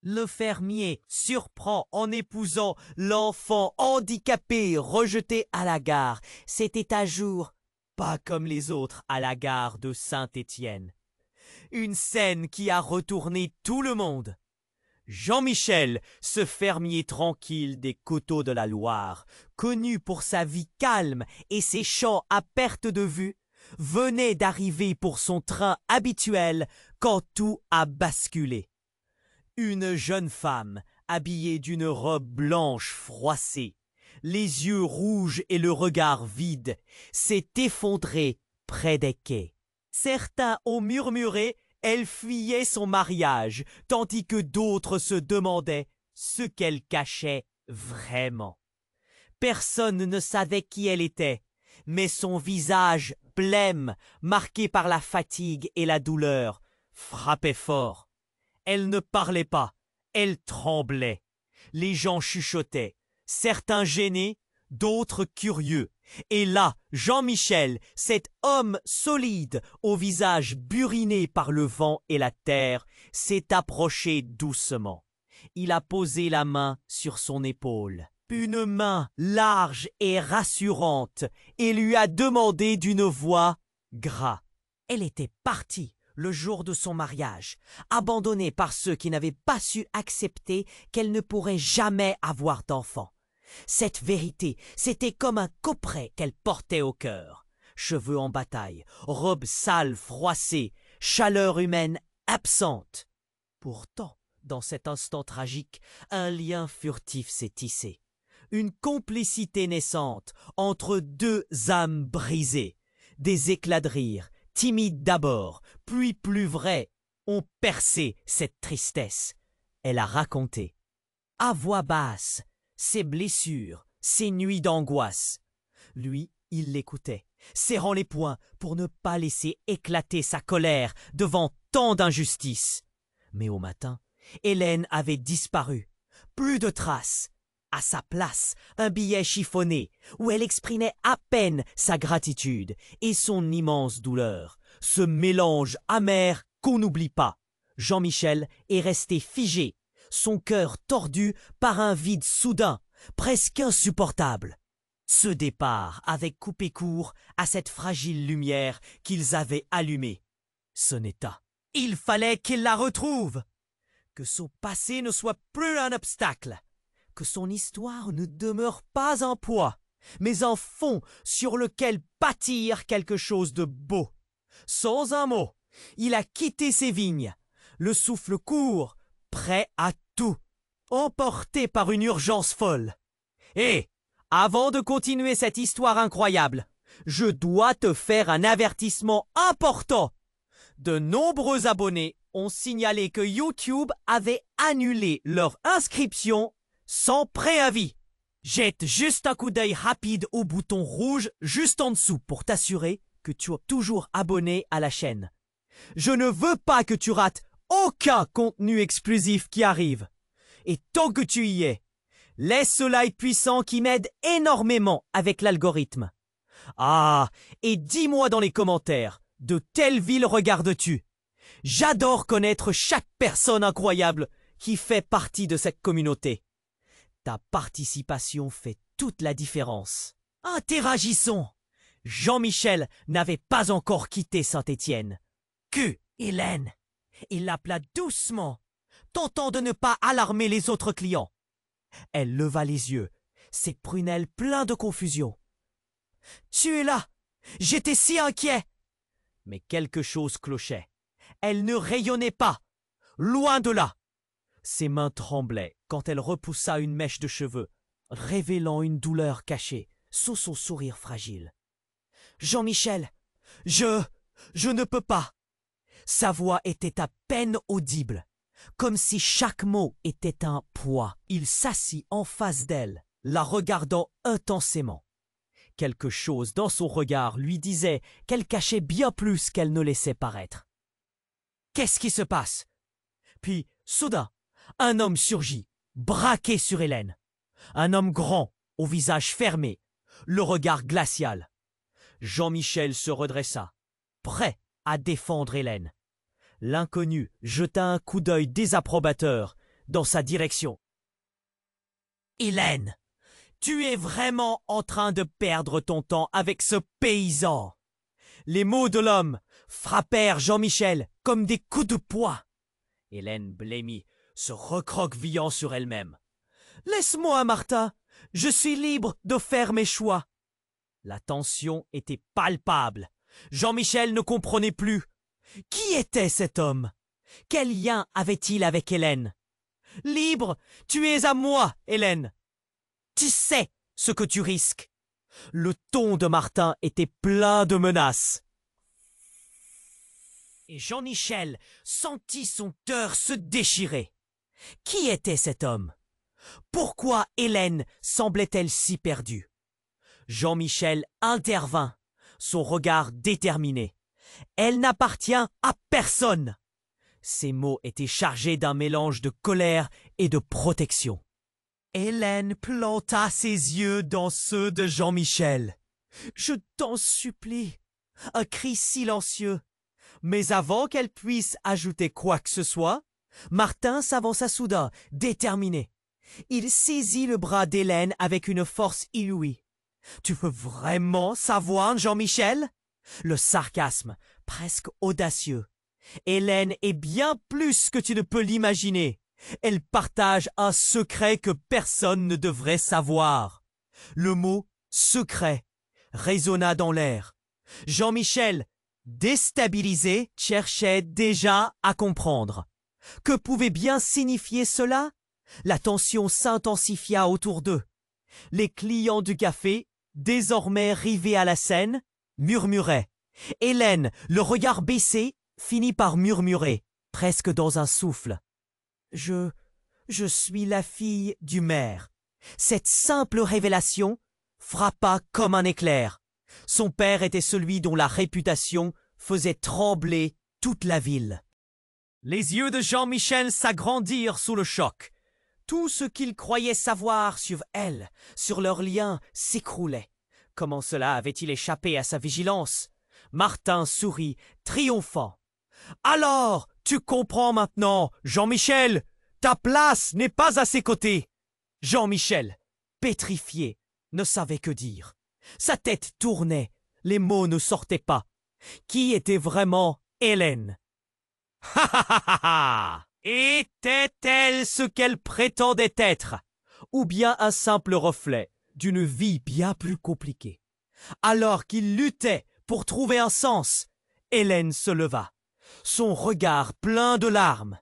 Le fermier surprend en épousant l'enfant handicapé rejeté à la gare. C'était un jour pas comme les autres à la gare de Saint-Étienne. Une scène qui a retourné tout le monde. Jean-Michel, ce fermier tranquille des coteaux de la Loire, connu pour sa vie calme et ses champs à perte de vue, venait d'arriver pour son train habituel quand tout a basculé. Une jeune femme, habillée d'une robe blanche froissée, les yeux rouges et le regard vide, s'est effondrée près des quais. Certains ont murmuré elle fuyait son mariage, tandis que d'autres se demandaient ce qu'elle cachait vraiment. Personne ne savait qui elle était, mais son visage blême, marqué par la fatigue et la douleur, frappait fort. Elle ne parlait pas, elle tremblait. Les gens chuchotaient, certains gênés, d'autres curieux. Et là, Jean-Michel, cet homme solide, au visage buriné par le vent et la terre, s'est approché doucement. Il a posé la main sur son épaule, une main large et rassurante, et lui a demandé d'une voix grave. Elle était partie le jour de son mariage, abandonnée par ceux qui n'avaient pas su accepter qu'elle ne pourrait jamais avoir d'enfant. Cette vérité, c'était comme un couperet qu'elle portait au cœur. Cheveux en bataille, robe sale froissée, chaleur humaine absente. Pourtant, dans cet instant tragique, un lien furtif s'est tissé. Une complicité naissante entre deux âmes brisées. Des éclats de rire, timides d'abord, puis plus vrais, ont percé cette tristesse. Elle a raconté, à voix basse, ses blessures, ses nuits d'angoisse. Lui, il l'écoutait, serrant les poings pour ne pas laisser éclater sa colère devant tant d'injustice. Mais au matin, Hélène avait disparu. Plus de traces. À sa place, un billet chiffonné, où elle exprimait à peine sa gratitude et son immense douleur. Ce mélange amer qu'on n'oublie pas. Jean-Michel est resté figé, son cœur tordu par un vide soudain, presque insupportable. Ce départ avait coupé court à cette fragile lumière qu'ils avaient allumée. Sonetta. Il fallait qu'il la retrouve. Que son passé ne soit plus un obstacle. Que son histoire ne demeure pas un poids, mais un fond sur lequel bâtir quelque chose de beau. Sans un mot, il a quitté ses vignes, le souffle court, prêt à tout, emporté par une urgence folle. Et, avant de continuer cette histoire incroyable, je dois te faire un avertissement important. De nombreux abonnés ont signalé que YouTube avait annulé leur inscription sans préavis. Jette juste un coup d'œil rapide au bouton rouge juste en dessous pour t'assurer que tu es toujours abonné à la chaîne. Je ne veux pas que tu rates aucun contenu exclusif qui arrive. Et tant que tu y es, laisse ce like puissant qui m'aide énormément avec l'algorithme. Ah, et dis-moi dans les commentaires, de quelle ville regardes-tu? J'adore connaître chaque personne incroyable qui fait partie de cette communauté. Ta participation fait toute la différence. Interagissons! Jean-Michel n'avait pas encore quitté Saint-Étienne. Que Hélène! Il l'appela doucement, tentant de ne pas alarmer les autres clients. Elle leva les yeux, ses prunelles pleines de confusion. « Tu es là! J'étais si inquiet !» Mais quelque chose clochait. Elle ne rayonnait pas, loin de là. Ses mains tremblaient quand elle repoussa une mèche de cheveux, révélant une douleur cachée sous son sourire fragile. « Jean-Michel, je ne peux pas !» Sa voix était à peine audible, comme si chaque mot était un poids. Il s'assit en face d'elle, la regardant intensément. Quelque chose dans son regard lui disait qu'elle cachait bien plus qu'elle ne laissait paraître. Qu'est-ce qui se passe? Puis, soudain, un homme surgit, braqué sur Hélène. Un homme grand, au visage fermé, le regard glacial. Jean-Michel se redressa, prêt à défendre Hélène. L'inconnu jeta un coup d'œil désapprobateur, dans sa direction. « Hélène, tu es vraiment en train de perdre ton temps avec ce paysan. » Les mots de l'homme frappèrent Jean-Michel comme des coups de poing. Hélène blêmit, se recroquevillant sur elle-même. « Laisse-moi, Martin, je suis libre de faire mes choix. » La tension était palpable. Jean-Michel ne comprenait plus. Qui était cet homme? Quel lien avait-il avec Hélène? « Libre, tu es à moi, Hélène. Tu sais ce que tu risques. » Le ton de Martin était plein de menaces. Et Jean-Michel sentit son cœur se déchirer. Qui était cet homme? Pourquoi Hélène semblait-elle si perdue? Jean-Michel intervint, son regard déterminé. « Elle n'appartient à personne !» Ces mots étaient chargés d'un mélange de colère et de protection. Hélène planta ses yeux dans ceux de Jean-Michel. « Je t'en supplie !» Un cri silencieux. Mais avant qu'elle puisse ajouter quoi que ce soit, Martin s'avança soudain, déterminé. Il saisit le bras d'Hélène avec une force inouïe. « Tu veux vraiment savoir, Jean-Michel ?» Le sarcasme, presque audacieux. « Hélène est bien plus que tu ne peux l'imaginer. Elle partage un secret que personne ne devrait savoir. » Le mot « secret » résonna dans l'air. Jean-Michel, déstabilisé, cherchait déjà à comprendre. Que pouvait bien signifier cela? La tension s'intensifia autour d'eux. Les clients du café, désormais rivés à la scène, murmuraient. Hélène, le regard baissé, finit par murmurer, presque dans un souffle. « Je suis la fille du maire. » Cette simple révélation frappa comme un éclair. Son père était celui dont la réputation faisait trembler toute la ville. Les yeux de Jean-Michel s'agrandirent sous le choc. Tout ce qu'il croyait savoir sur elle, sur leur lien, s'écroulait. Comment cela avait-il échappé à sa vigilance? Martin sourit, triomphant. « Alors, tu comprends maintenant, Jean-Michel. Ta place n'est pas à ses côtés. » Jean-Michel, pétrifié, ne savait que dire. Sa tête tournait, les mots ne sortaient pas. Qui était vraiment Hélène? Ha ha ha ha ha! Était-elle ce qu'elle prétendait être? Ou bien un simple reflet d'une vie bien plus compliquée? Alors qu'il luttait pour trouver un sens, Hélène se leva, son regard plein de larmes,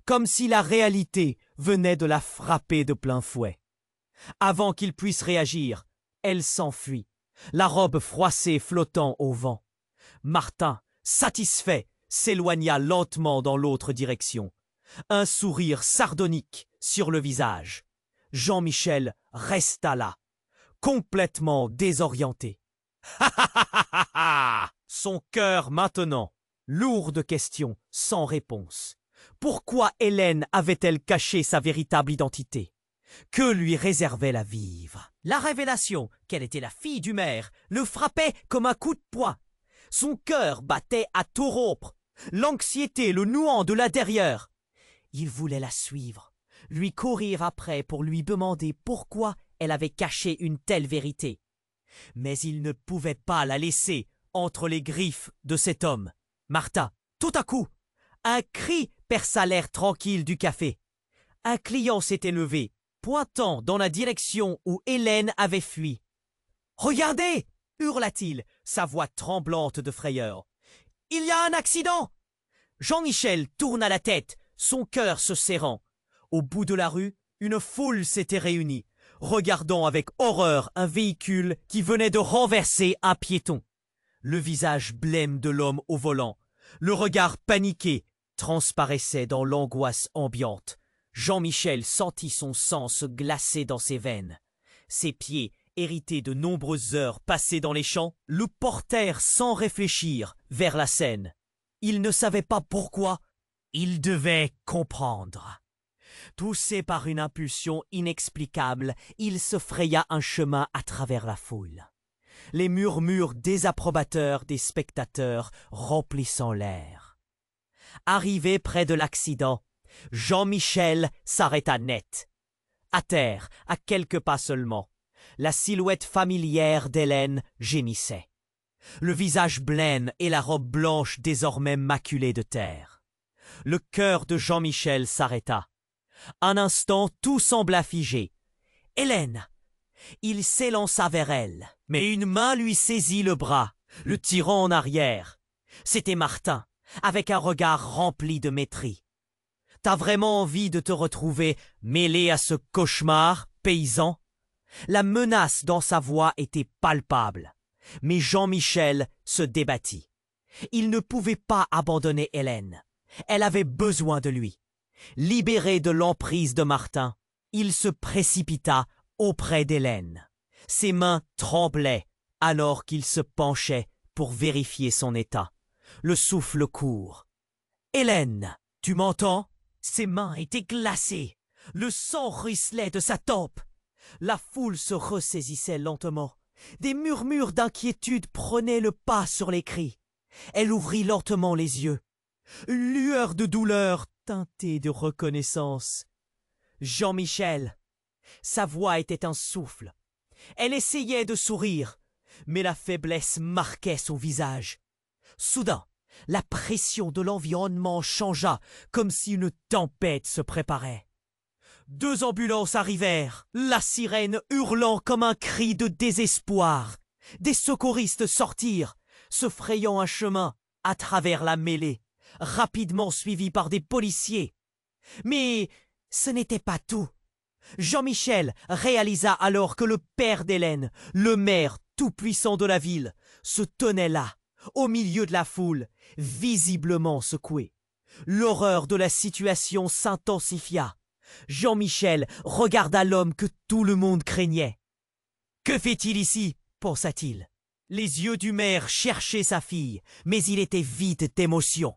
comme si la réalité venait de la frapper de plein fouet. Avant qu'il puisse réagir, elle s'enfuit, la robe froissée flottant au vent. Martin, satisfait, s'éloigna lentement dans l'autre direction, un sourire sardonique sur le visage. Jean-Michel resta là, complètement désorienté. Ha ha ha ha ha! Son cœur maintenant, lourd de questions, sans réponse. Pourquoi Hélène avait-elle caché sa véritable identité? Que lui réservait la vivre? La révélation qu'elle était la fille du maire le frappait comme un coup de poing. Son cœur battait à tout rompre, l'anxiété le nouant de l'intérieur. Il voulait la suivre, lui courir après pour lui demander pourquoi elle avait caché une telle vérité. Mais il ne pouvait pas la laisser entre les griffes de cet homme. Martin, tout à coup, un cri perça l'air tranquille du café. Un client s'était levé, pointant dans la direction où Hélène avait fui. « Regardez !» hurla-t-il, sa voix tremblante de frayeur. « Il y a un accident !» Jean-Michel tourna la tête, son cœur se serrant. Au bout de la rue, une foule s'était réunie, regardant avec horreur un véhicule qui venait de renverser un piéton. Le visage blême de l'homme au volant, le regard paniqué, transparaissait dans l'angoisse ambiante. Jean-Michel sentit son sang se glacer dans ses veines. Ses pieds, hérités de nombreuses heures passées dans les champs, le portèrent sans réfléchir vers la Seine. Il ne savait pas pourquoi, il devait comprendre. Poussé par une impulsion inexplicable, il se fraya un chemin à travers la foule. Les murmures désapprobateurs des spectateurs remplissant l'air. Arrivé près de l'accident, Jean-Michel s'arrêta net. À terre, à quelques pas seulement, la silhouette familière d'Hélène gémissait. Le visage blême et la robe blanche désormais maculée de terre. Le cœur de Jean-Michel s'arrêta. Un instant, tout sembla figé. « Hélène !» Il s'élança vers elle, mais une main lui saisit le bras, le tirant en arrière. C'était Martin, avec un regard rempli de mépris. « T'as vraiment envie de te retrouver mêlé à ce cauchemar, paysan ?» La menace dans sa voix était palpable. Mais Jean-Michel se débattit. Il ne pouvait pas abandonner Hélène. Elle avait besoin de lui. Libéré de l'emprise de Martin, il se précipita auprès d'Hélène. Ses mains tremblaient alors qu'il se penchait pour vérifier son état. Le souffle court. « Hélène, tu m'entends ?» Ses mains étaient glacées. Le sang ruisselait de sa tempe. La foule se ressaisissait lentement. Des murmures d'inquiétude prenaient le pas sur les cris. Elle ouvrit lentement les yeux. Une lueur de douleur teintée de reconnaissance. Jean-Michel. Sa voix était un souffle. Elle essayait de sourire, mais la faiblesse marquait son visage. Soudain, la pression de l'environnement changea, comme si une tempête se préparait. 2 ambulances arrivèrent, la sirène hurlant comme un cri de désespoir. Des secouristes sortirent, se frayant un chemin à travers la mêlée, rapidement suivis par des policiers. Mais ce n'était pas tout. Jean-Michel réalisa alors que le père d'Hélène, le maire tout-puissant de la ville, se tenait là, au milieu de la foule, visiblement secoué. L'horreur de la situation s'intensifia. Jean-Michel regarda l'homme que tout le monde craignait. « Que fait-il ici ?» pensa-t-il. Les yeux du maire cherchaient sa fille, mais il était vide d'émotion.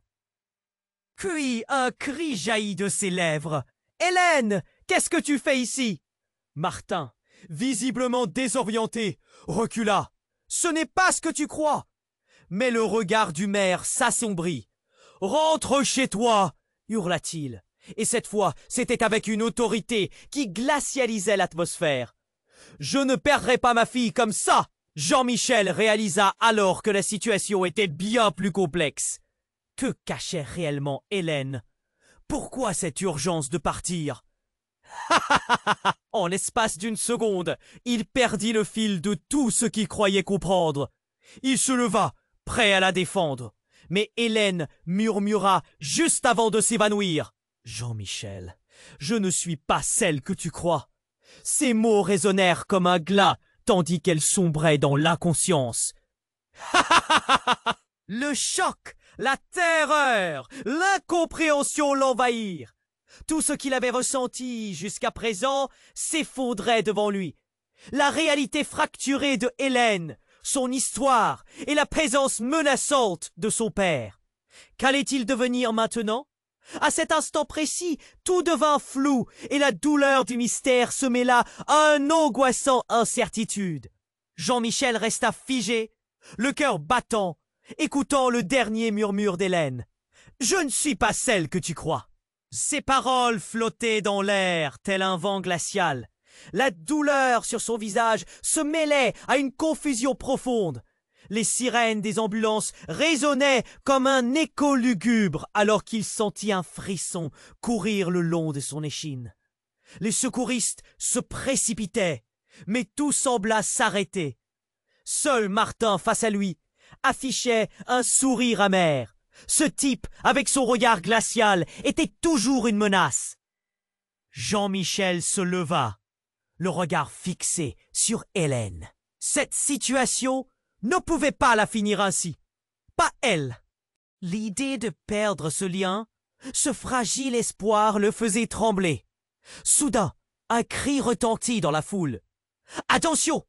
Puis un cri jaillit de ses lèvres. « Hélène, qu'est-ce que tu fais ici ?» Martin, visiblement désorienté, recula. « Ce n'est pas ce que tu crois !» Mais le regard du maire s'assombrit. « Rentre chez toi !» hurla-t-il. Et cette fois, c'était avec une autorité qui glacialisait l'atmosphère. « Je ne perdrai pas ma fille comme ça !» Jean-Michel réalisa alors que la situation était bien plus complexe. Que cachait réellement Hélène? Pourquoi cette urgence de partir? En l'espace d'une seconde, il perdit le fil de tout ce qu'il croyait comprendre. Il se leva, prêt à la défendre. Mais Hélène murmura juste avant de s'évanouir. « Jean-Michel, je ne suis pas celle que tu crois. » Ces mots résonnèrent comme un glas, tandis qu'elle sombrait dans l'inconscience. Le choc, la terreur, l'incompréhension l'envahirent. Tout ce qu'il avait ressenti jusqu'à présent s'effondrait devant lui. La réalité fracturée de Hélène, son histoire et la présence menaçante de son père. Qu'allait-il devenir maintenant? À cet instant précis, tout devint flou et la douleur du mystère se mêla à une angoissante incertitude. Jean-Michel resta figé, le cœur battant, écoutant le dernier murmure d'Hélène. « Je ne suis pas celle que tu crois. » Ses paroles flottaient dans l'air, tel un vent glacial. La douleur sur son visage se mêlait à une confusion profonde. Les sirènes des ambulances résonnaient comme un écho lugubre alors qu'il sentit un frisson courir le long de son échine. Les secouristes se précipitaient, mais tout sembla s'arrêter. Seul Martin, face à lui, affichait un sourire amer. Ce type, avec son regard glacial, était toujours une menace. Jean-Michel se leva, le regard fixé sur Hélène. Cette situation ne pouvait pas la finir ainsi. Pas elle. L'idée de perdre ce lien, ce fragile espoir le faisait trembler. Soudain, un cri retentit dans la foule. « Attention !»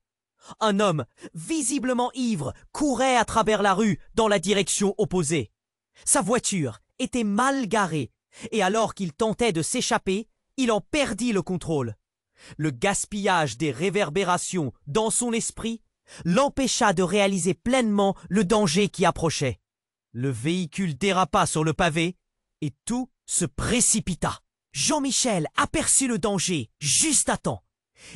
Un homme, visiblement ivre, courait à travers la rue dans la direction opposée. Sa voiture était mal garée, et alors qu'il tentait de s'échapper, il en perdit le contrôle. Le gaspillage des réverbérations dans son esprit l'empêcha de réaliser pleinement le danger qui approchait. Le véhicule dérapa sur le pavé, et tout se précipita. Jean-Michel aperçut le danger juste à temps.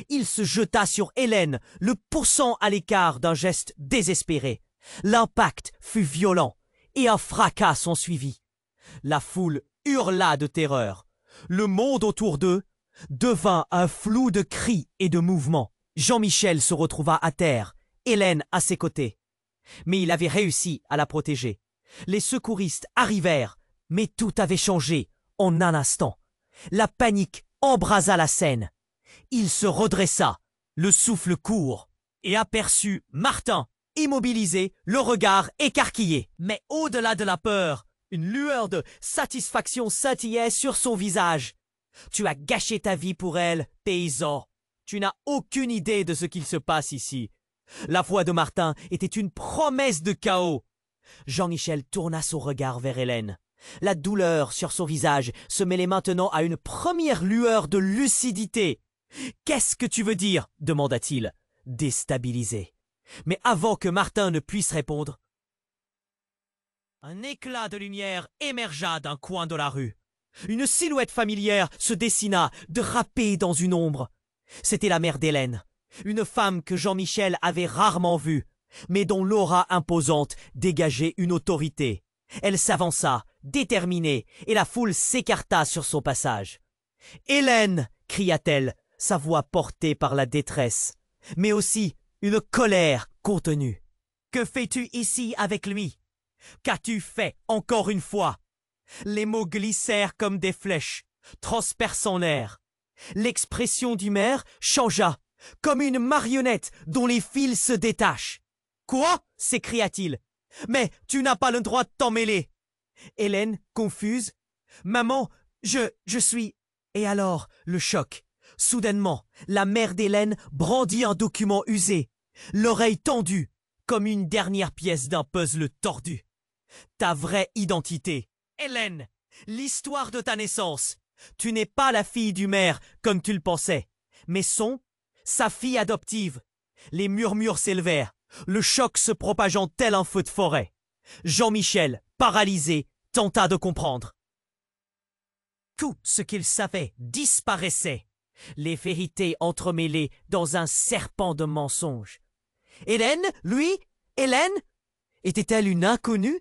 Il se jeta sur Hélène, le poussant à l'écart d'un geste désespéré. L'impact fut violent et un fracas s'ensuivit. La foule hurla de terreur. Le monde autour d'eux devint un flou de cris et de mouvements. Jean-Michel se retrouva à terre, Hélène à ses côtés. Mais il avait réussi à la protéger. Les secouristes arrivèrent, mais tout avait changé en un instant. La panique embrasa la scène. Il se redressa, le souffle court, et aperçut Martin, immobilisé, le regard écarquillé. Mais au-delà de la peur, une lueur de satisfaction scintillait sur son visage. « Tu as gâché ta vie pour elle, paysan. Tu n'as aucune idée de ce qu'il se passe ici. » La voix de Martin était une promesse de chaos. Jean-Michel tourna son regard vers Hélène. La douleur sur son visage se mêlait maintenant à une première lueur de lucidité. « Qu'est-ce que tu veux dire ?» demanda-t-il, déstabilisé. Mais avant que Martin ne puisse répondre, un éclat de lumière émergea d'un coin de la rue. Une silhouette familière se dessina, drapée dans une ombre. C'était la mère d'Hélène, une femme que Jean-Michel avait rarement vue, mais dont l'aura imposante dégageait une autorité. Elle s'avança, déterminée, et la foule s'écarta sur son passage. « Hélène !» cria-t-elle, sa voix portée par la détresse, mais aussi une colère contenue. « Que fais-tu ici avec lui? Qu'as-tu fait encore une fois ?» Les mots glissèrent comme des flèches, transperçant l'air. L'expression du maire changea, comme une marionnette dont les fils se détachent. « Quoi ?» s'écria-t-il. « Mais tu n'as pas le droit de t'en mêler !» Hélène, confuse. « Maman, je suis... » Et alors, le choc. Soudainement, la mère d'Hélène brandit un document usé, l'oreille tendue, comme une dernière pièce d'un puzzle tordu. « Ta vraie identité. Hélène, l'histoire de ta naissance. Tu n'es pas la fille du maire, comme tu le pensais, mais sa fille adoptive. » Les murmures s'élevèrent, le choc se propageant tel un feu de forêt. Jean-Michel, paralysé, tenta de comprendre. Tout ce qu'il savait disparaissait, les vérités entremêlées dans un serpent de mensonges. Hélène, lui, Hélène, était-elle une inconnue?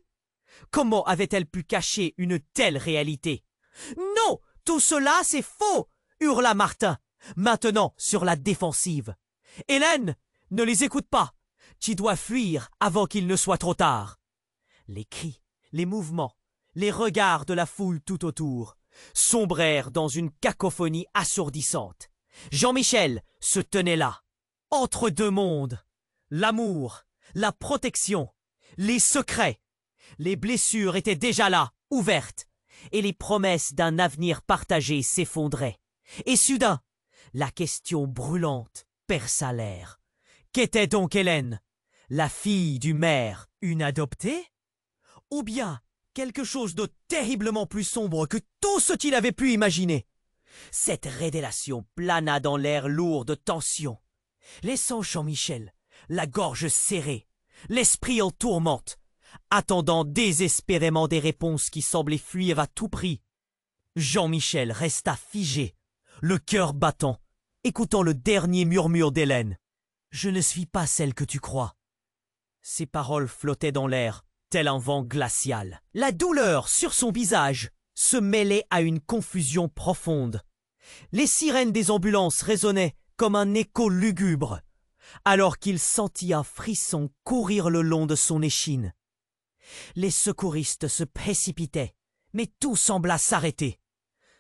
Comment avait-elle pu cacher une telle réalité? « Non, tout cela, c'est faux !» hurla Martin, maintenant sur la défensive. « Hélène, ne les écoute pas. Tu dois fuir avant qu'il ne soit trop tard. » Les cris, les mouvements, les regards de la foule tout autour sombrèrent dans une cacophonie assourdissante. Jean-Michel se tenait là, entre deux mondes. L'amour, la protection, les secrets. Les blessures étaient déjà là, ouvertes, et les promesses d'un avenir partagé s'effondraient. Et soudain, la question brûlante perça l'air. Qu'était donc Hélène? La fille du maire, une adoptée? Ou bien quelque chose de terriblement plus sombre que tout ce qu'il avait pu imaginer? Cette révélation plana dans l'air lourd de tension, laissant Jean-Michel la gorge serrée, l'esprit en tourmente, attendant désespérément des réponses qui semblaient fuir à tout prix. Jean-Michel resta figé, le cœur battant, écoutant le dernier murmure d'Hélène. « Je ne suis pas celle que tu crois. » Ces paroles flottaient dans l'air, tel un vent glacial. La douleur sur son visage se mêlait à une confusion profonde. Les sirènes des ambulances résonnaient comme un écho lugubre, alors qu'il sentit un frisson courir le long de son échine. Les secouristes se précipitaient, mais tout sembla s'arrêter.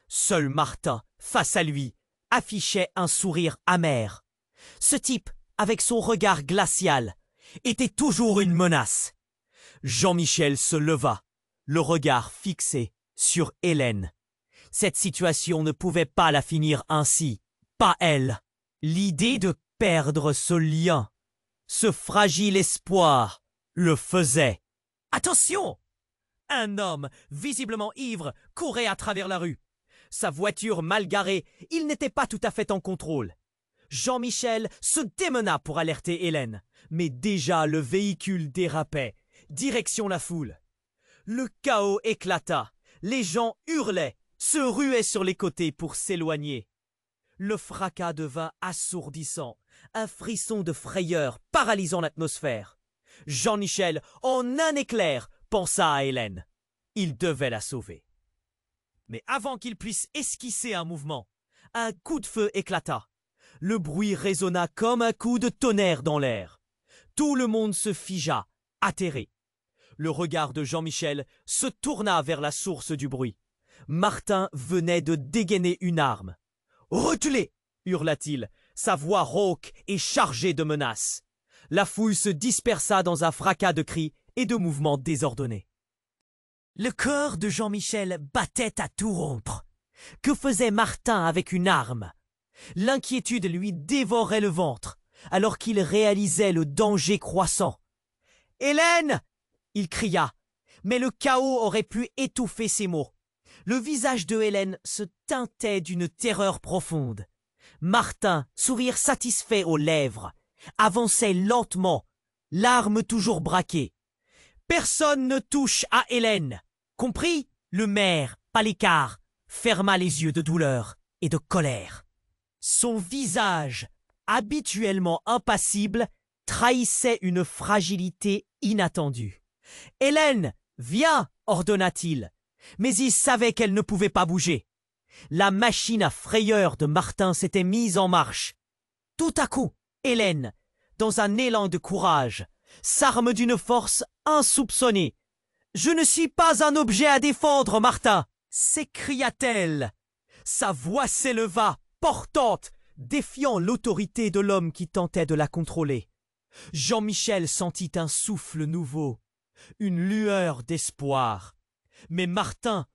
Seul Martin, face à lui, affichait un sourire amer. Ce type, avec son regard glacial, était toujours une menace. Jean-Michel se leva, le regard fixé sur Hélène. Cette situation ne pouvait pas la finir ainsi, pas elle. L'idée de perdre ce lien, ce fragile espoir, le faisait. Attention! Un homme, visiblement ivre, courait à travers la rue. Sa voiture mal garée, il n'était pas tout à fait en contrôle. Jean-Michel se démena pour alerter Hélène, mais déjà le véhicule dérapait, direction la foule. Le chaos éclata, les gens hurlaient, se ruaient sur les côtés pour s'éloigner. Le fracas devint assourdissant, un frisson de frayeur paralysant l'atmosphère. Jean-Michel, en un éclair, pensa à Hélène. Il devait la sauver. Mais avant qu'il puisse esquisser un mouvement, un coup de feu éclata. Le bruit résonna comme un coup de tonnerre dans l'air. Tout le monde se figea, atterré. Le regard de Jean-Michel se tourna vers la source du bruit. Martin venait de dégainer une arme. « Reculez !» hurla-t-il, sa voix rauque et chargée de menaces. La foule se dispersa dans un fracas de cris et de mouvements désordonnés. Le cœur de Jean-Michel battait à tout rompre. Que faisait Martin avec une arme? L'inquiétude lui dévorait le ventre, alors qu'il réalisait le danger croissant. « Hélène !» il cria, mais le chaos aurait pu étouffer ses mots. Le visage de Hélène se teintait d'une terreur profonde. Martin, sourire satisfait aux lèvres, avançait lentement, l'arme toujours braquée. « Personne ne touche à Hélène. Compris ?» Le maire, Palicard, ferma les yeux de douleur et de colère. Son visage, habituellement impassible, trahissait une fragilité inattendue. « Hélène, viens !» ordonna-t-il, mais il savait qu'elle ne pouvait pas bouger. La machine à frayeur de Martin s'était mise en marche. Tout à coup, Hélène, dans un élan de courage, s'arme d'une force insoupçonnée. « Je ne suis pas un objet à défendre, Martin !» s'écria-t-elle. Sa voix s'éleva, portante, défiant l'autorité de l'homme qui tentait de la contrôler. Jean-Michel sentit un souffle nouveau, une lueur d'espoir. Mais Martin,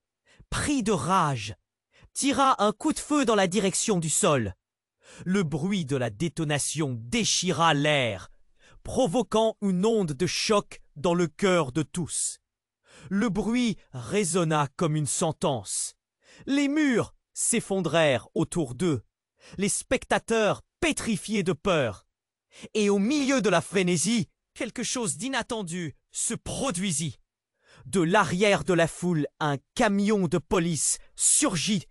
pris de rage, tira un coup de feu dans la direction du sol. Le bruit de la détonation déchira l'air, provoquant une onde de choc dans le cœur de tous. Le bruit résonna comme une sentence. Les murs s'effondrèrent autour d'eux, les spectateurs pétrifiés de peur. Et au milieu de la frénésie, quelque chose d'inattendu se produisit. De l'arrière de la foule, un camion de police surgit,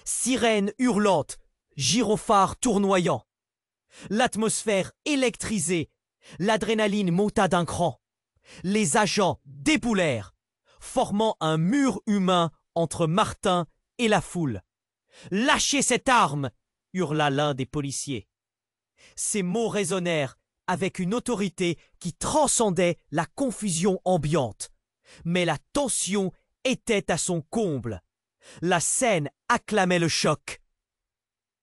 sirène hurlante, gyrophare tournoyant. L'atmosphère électrisée, l'adrénaline monta d'un cran. Les agents déboulèrent, formant un mur humain entre Martin et la foule. « Lâchez cette arme !» hurla l'un des policiers. Ces mots résonnèrent avec une autorité qui transcendait la confusion ambiante. Mais la tension était à son comble. La scène acclamait le choc.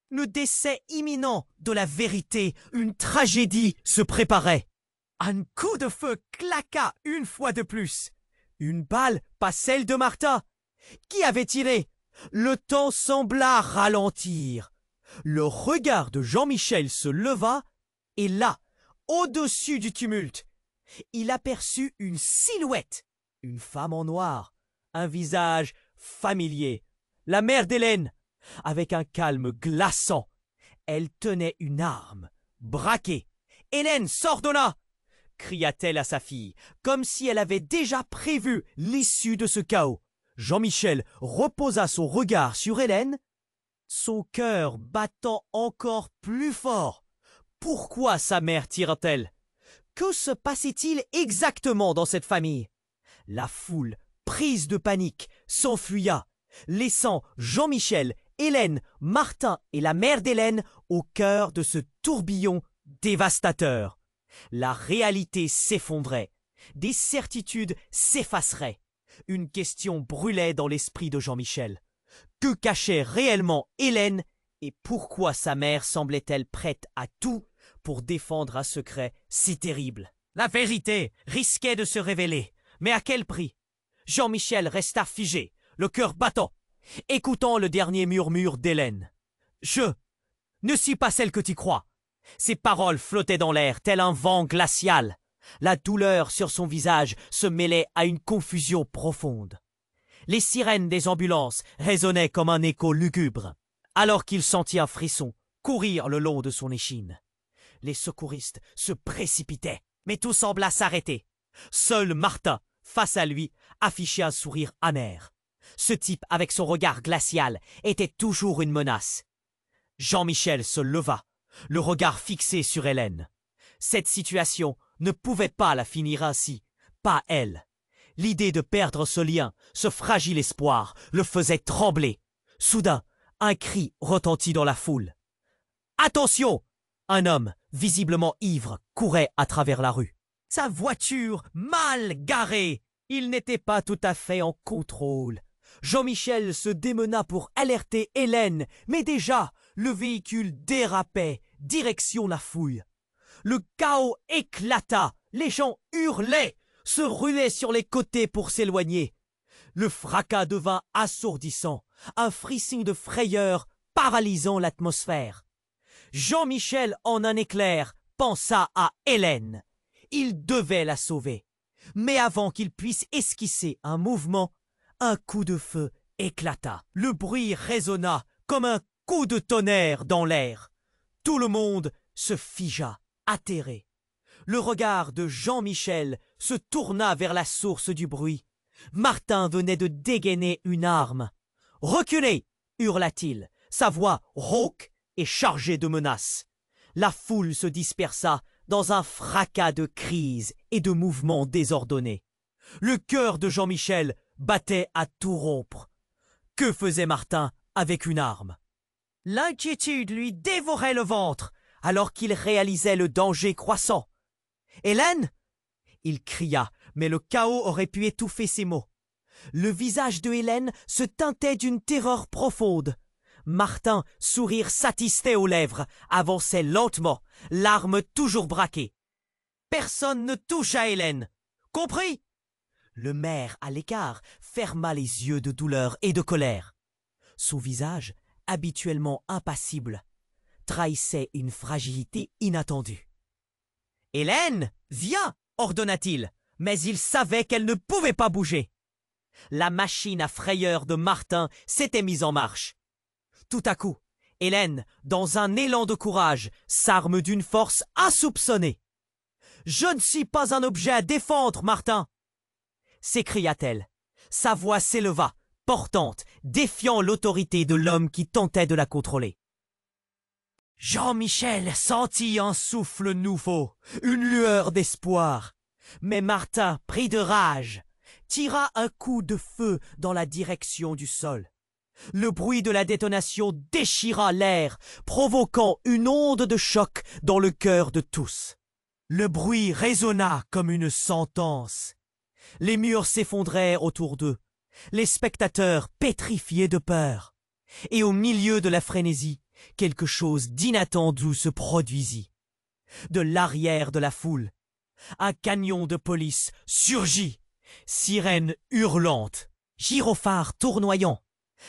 Le décès imminent de la vérité, une tragédie se préparait. Un coup de feu claqua une fois de plus. Une balle, pas celle de Martin. Qui avait tiré? Le temps sembla ralentir. Le regard de Jean-Michel se leva, et là, au-dessus du tumulte, il aperçut une silhouette, une femme en noir, un visage familier, la mère d'Hélène. Avec un calme glaçant, elle tenait une arme, braquée. « Hélène, sors de là !» cria-t-elle à sa fille, comme si elle avait déjà prévu l'issue de ce chaos. Jean-Michel reposa son regard sur Hélène, son cœur battant encore plus fort. Pourquoi sa mère tire-t-elle? Que se passait-il exactement dans cette famille? La foule, prise de panique, s'enfuya, laissant Jean-Michel, Hélène, Martin et la mère d'Hélène au cœur de ce tourbillon dévastateur. La réalité s'effondrait, des certitudes s'effaceraient. Une question brûlait dans l'esprit de Jean-Michel. Que cachait réellement Hélène et pourquoi sa mère semblait-elle prête à tout pour défendre un secret si terrible? La vérité risquait de se révéler, mais à quel prix? Jean-Michel resta figé, le cœur battant, écoutant le dernier murmure d'Hélène. « Je ne suis pas celle que tu crois. » Ses paroles flottaient dans l'air, tel un vent glacial. La douleur sur son visage se mêlait à une confusion profonde. Les sirènes des ambulances résonnaient comme un écho lugubre, alors qu'il sentit un frisson courir le long de son échine. Les secouristes se précipitaient, mais tout sembla s'arrêter. Seul Martin, face à lui, affichait un sourire amer. Ce type, avec son regard glacial, était toujours une menace. Jean-Michel se leva, le regard fixé sur Hélène. Cette situation ne pouvait pas la finir ainsi, pas elle. L'idée de perdre ce lien, ce fragile espoir, le faisait trembler. Soudain, un cri retentit dans la foule. « Attention !» Un homme, visiblement ivre, courait à travers la rue. Sa voiture mal garée. Il n'était pas tout à fait en contrôle. Jean-Michel se démena pour alerter Hélène, mais déjà, le véhicule dérapait, direction la fouille. Le chaos éclata, les gens hurlaient, se ruaient sur les côtés pour s'éloigner. Le fracas devint assourdissant, un frisson de frayeur paralysant l'atmosphère. Jean-Michel, en un éclair, pensa à Hélène. Il devait la sauver. Mais avant qu'il puisse esquisser un mouvement, un coup de feu éclata. Le bruit résonna comme un coup de tonnerre dans l'air. Tout le monde se figea, atterré. Le regard de Jean-Michel se tourna vers la source du bruit. Martin venait de dégainer une arme. « Reculez !» hurla-t-il, sa voix rauque et chargée de menaces. La foule se dispersa dans un fracas de crises et de mouvements désordonnés. Le cœur de Jean-Michel battait à tout rompre. Que faisait Martin avec une arme? L'inquiétude lui dévorait le ventre alors qu'il réalisait le danger croissant. « Hélène !» Il cria, mais le chaos aurait pu étouffer ses mots. Le visage de Hélène se teintait d'une terreur profonde. Martin, sourire satisfait aux lèvres, avançait lentement, l'arme toujours braquée. « Personne ne touche à Hélène. Compris ?» Le maire, à l'écart, ferma les yeux de douleur et de colère. Son visage, habituellement impassible, trahissait une fragilité inattendue. « Hélène, viens !» ordonna-t-il, mais il savait qu'elle ne pouvait pas bouger. La machine à frayeur de Martin s'était mise en marche. Tout à coup, Hélène, dans un élan de courage, s'arme d'une force insoupçonnée. « Je ne suis pas un objet à défendre, Martin !» s'écria-t-elle. Sa voix s'éleva, portante, défiant l'autorité de l'homme qui tentait de la contrôler. Jean-Michel sentit un souffle nouveau, une lueur d'espoir. Mais Martin, pris de rage, tira un coup de feu dans la direction du sol. Le bruit de la détonation déchira l'air, provoquant une onde de choc dans le cœur de tous. Le bruit résonna comme une sentence. Les murs s'effondrèrent autour d'eux, les spectateurs pétrifiés de peur. Et au milieu de la frénésie, quelque chose d'inattendu se produisit. De l'arrière de la foule, un camion de police surgit, sirène hurlante, gyrophare tournoyant.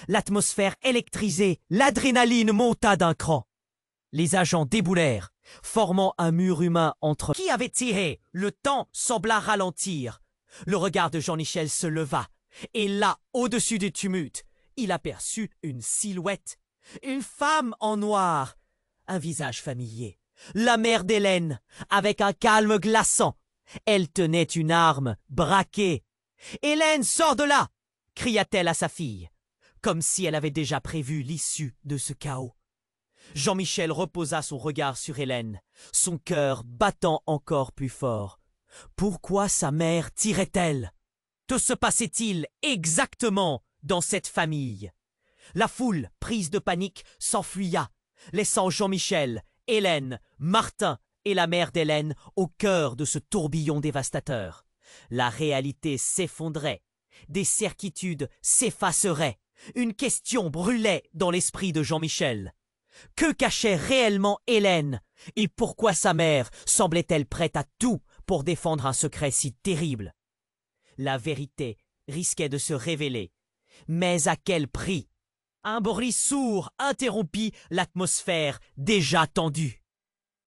L'atmosphère électrisée, l'adrénaline monta d'un cran. Les agents déboulèrent, formant un mur humain entre qui avait tiré. Le temps sembla ralentir. Le regard de Jean-Michel se leva, et là, au-dessus du tumulte, il aperçut une silhouette, une femme en noir, un visage familier, la mère d'Hélène, avec un calme glaçant. Elle tenait une arme, braquée. « Hélène, sors de là !» cria-t-elle à sa fille, comme si elle avait déjà prévu l'issue de ce chaos. Jean-Michel reposa son regard sur Hélène, son cœur battant encore plus fort. Pourquoi sa mère tirait-elle? Que se passait-il exactement dans cette famille? La foule, prise de panique, s'enfuya, laissant Jean-Michel, Hélène, Martin et la mère d'Hélène au cœur de ce tourbillon dévastateur. La réalité s'effondrait, des certitudes s'effaceraient, une question brûlait dans l'esprit de Jean-Michel. Que cachait réellement Hélène et pourquoi sa mère semblait-elle prête à tout pour défendre un secret si terrible? La vérité risquait de se révéler, mais à quel prix? Un bruit sourd interrompit l'atmosphère déjà tendue.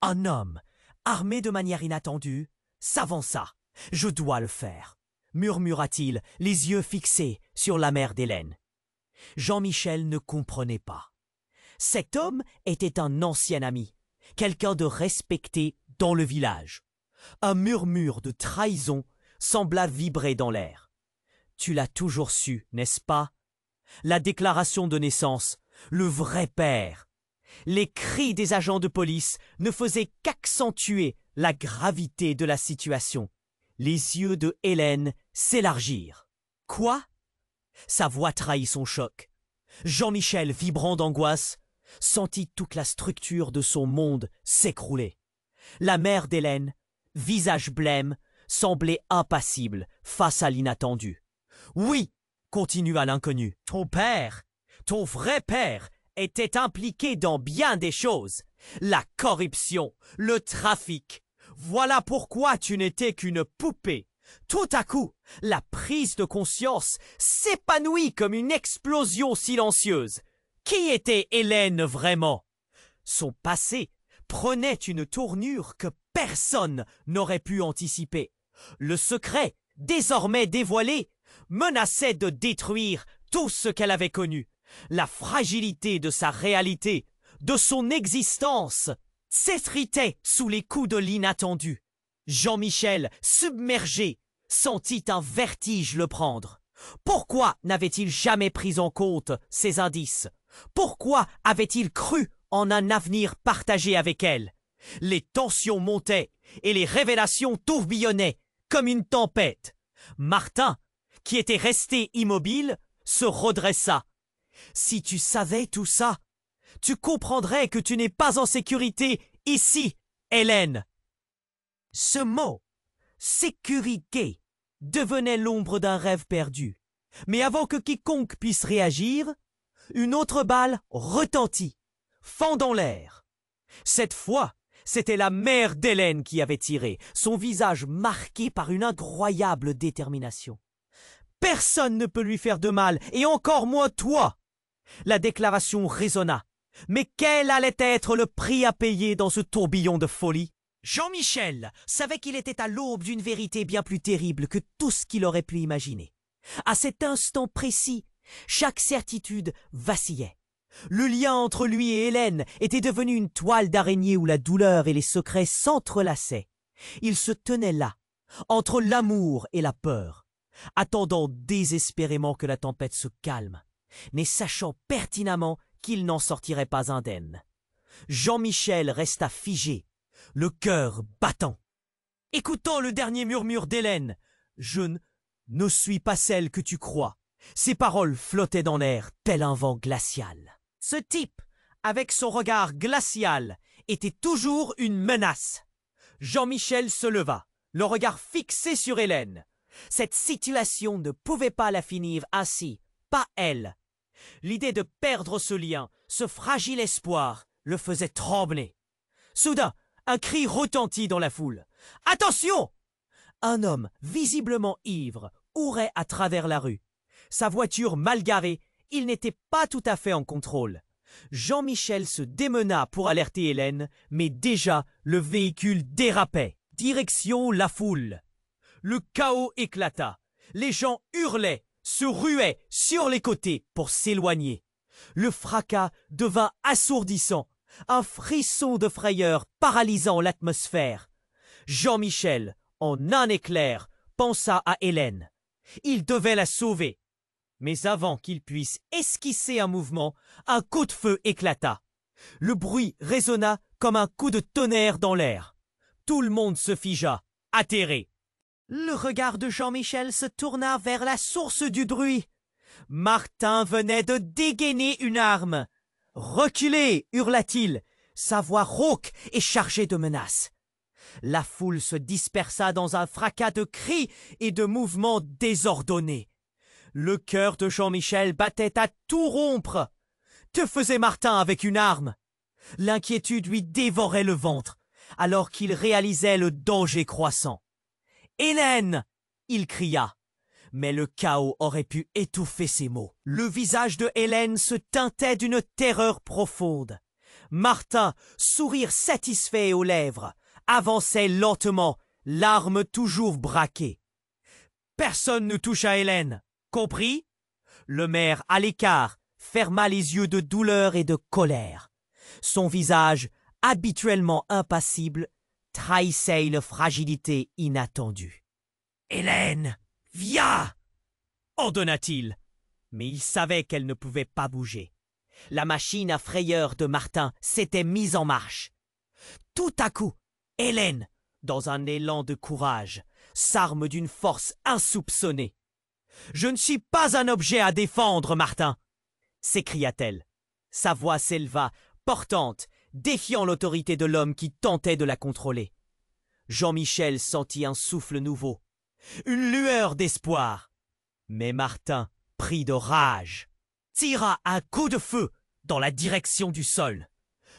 Un homme, armé de manière inattendue, s'avança. « Je dois le faire », murmura-t-il, les yeux fixés sur la mère d'Hélène. Jean-Michel ne comprenait pas. Cet homme était un ancien ami, quelqu'un de respecté dans le village. Un murmure de trahison sembla vibrer dans l'air. « Tu l'as toujours su, n'est-ce pas ?» La déclaration de naissance, le vrai père. Les cris des agents de police ne faisaient qu'accentuer la gravité de la situation. Les yeux de Hélène s'élargirent. Quoi? Sa voix trahit son choc. Jean-Michel, vibrant d'angoisse, sentit toute la structure de son monde s'écrouler. La mère d'Hélène, visage blême, semblait impassible face à l'inattendu. « Oui, continua l'inconnu, ton père, ton vrai père, était impliqué dans bien des choses. La corruption, le trafic. Voilà pourquoi tu n'étais qu'une poupée. Tout à coup, la prise de conscience s'épanouit comme une explosion silencieuse. Qui était Hélène vraiment? Son passé prenait une tournure que personne n'aurait pu anticiper. Le secret, désormais dévoilé, menaçait de détruire tout ce qu'elle avait connu. La fragilité de sa réalité, de son existence, s'effritait sous les coups de l'inattendu. Jean-Michel, submergé, sentit un vertige le prendre. Pourquoi n'avait-il jamais pris en compte ces indices? Pourquoi avait-il cru en un avenir partagé avec elle? Les tensions montaient et les révélations tourbillonnaient comme une tempête. Martin, qui était resté immobile, se redressa. Si tu savais tout ça, tu comprendrais que tu n'es pas en sécurité ici, Hélène. Ce mot, sécurité, devenait l'ombre d'un rêve perdu. Mais avant que quiconque puisse réagir, une autre balle retentit, fendant l'air. Cette fois, c'était la mère d'Hélène qui avait tiré, son visage marqué par une incroyable détermination. Personne ne peut lui faire de mal, et encore moins toi. La déclaration résonna. Mais quel allait être le prix à payer dans ce tourbillon de folie? Jean-Michel savait qu'il était à l'aube d'une vérité bien plus terrible que tout ce qu'il aurait pu imaginer. À cet instant précis, chaque certitude vacillait. Le lien entre lui et Hélène était devenu une toile d'araignée où la douleur et les secrets s'entrelaçaient. Il se tenait là, entre l'amour et la peur, attendant désespérément que la tempête se calme, mais sachant pertinemment qu'il n'en sortirait pas indemne. Jean-Michel resta figé, le cœur battant. Écoutant le dernier murmure d'Hélène, « Je ne suis pas celle que tu crois », ses paroles flottaient dans l'air, tel un vent glacial. Ce type, avec son regard glacial, était toujours une menace. Jean-Michel se leva, le regard fixé sur Hélène. Cette situation ne pouvait pas la finir ainsi, pas elle. L'idée de perdre ce lien, ce fragile espoir, le faisait trembler. Soudain, un cri retentit dans la foule. « Attention !» Un homme, visiblement ivre, hurlait à travers la rue. Sa voiture mal garée, il n'était pas tout à fait en contrôle. Jean-Michel se démena pour alerter Hélène, mais déjà le véhicule dérapait. Direction la foule. Le chaos éclata. Les gens hurlaient, se ruaient sur les côtés pour s'éloigner. Le fracas devint assourdissant, un frisson de frayeur paralysant l'atmosphère. Jean-Michel, en un éclair, pensa à Hélène. Il devait la sauver. Mais avant qu'il puisse esquisser un mouvement, un coup de feu éclata. Le bruit résonna comme un coup de tonnerre dans l'air. Tout le monde se figea, atterré. Le regard de Jean-Michel se tourna vers la source du bruit. Martin venait de dégainer une arme. « Reculez !» hurla-t-il, sa voix rauque et chargée de menaces. La foule se dispersa dans un fracas de cris et de mouvements désordonnés. Le cœur de Jean-Michel battait à tout rompre. Que faisait Martin avec une arme? L'inquiétude lui dévorait le ventre, alors qu'il réalisait le danger croissant. « Hélène !» il cria. Mais le chaos aurait pu étouffer ses mots. Le visage de Hélène se teintait d'une terreur profonde. Martin, sourire satisfait aux lèvres, avançait lentement, l'arme toujours braquée. « Personne ne touche à Hélène, compris ?» Le maire, à l'écart, ferma les yeux de douleur et de colère. Son visage, habituellement impassible, trahissait une fragilité inattendue. « Hélène, viens !» ordonna-t-il. Mais il savait qu'elle ne pouvait pas bouger. La machine à frayeur de Martin s'était mise en marche. Tout à coup, Hélène, dans un élan de courage, s'arme d'une force insoupçonnée. « Je ne suis pas un objet à défendre, Martin !» s'écria-t-elle. Sa voix s'éleva, portante, défiant l'autorité de l'homme qui tentait de la contrôler. Jean-Michel sentit un souffle nouveau, une lueur d'espoir. Mais Martin, pris de rage, tira un coup de feu dans la direction du sol.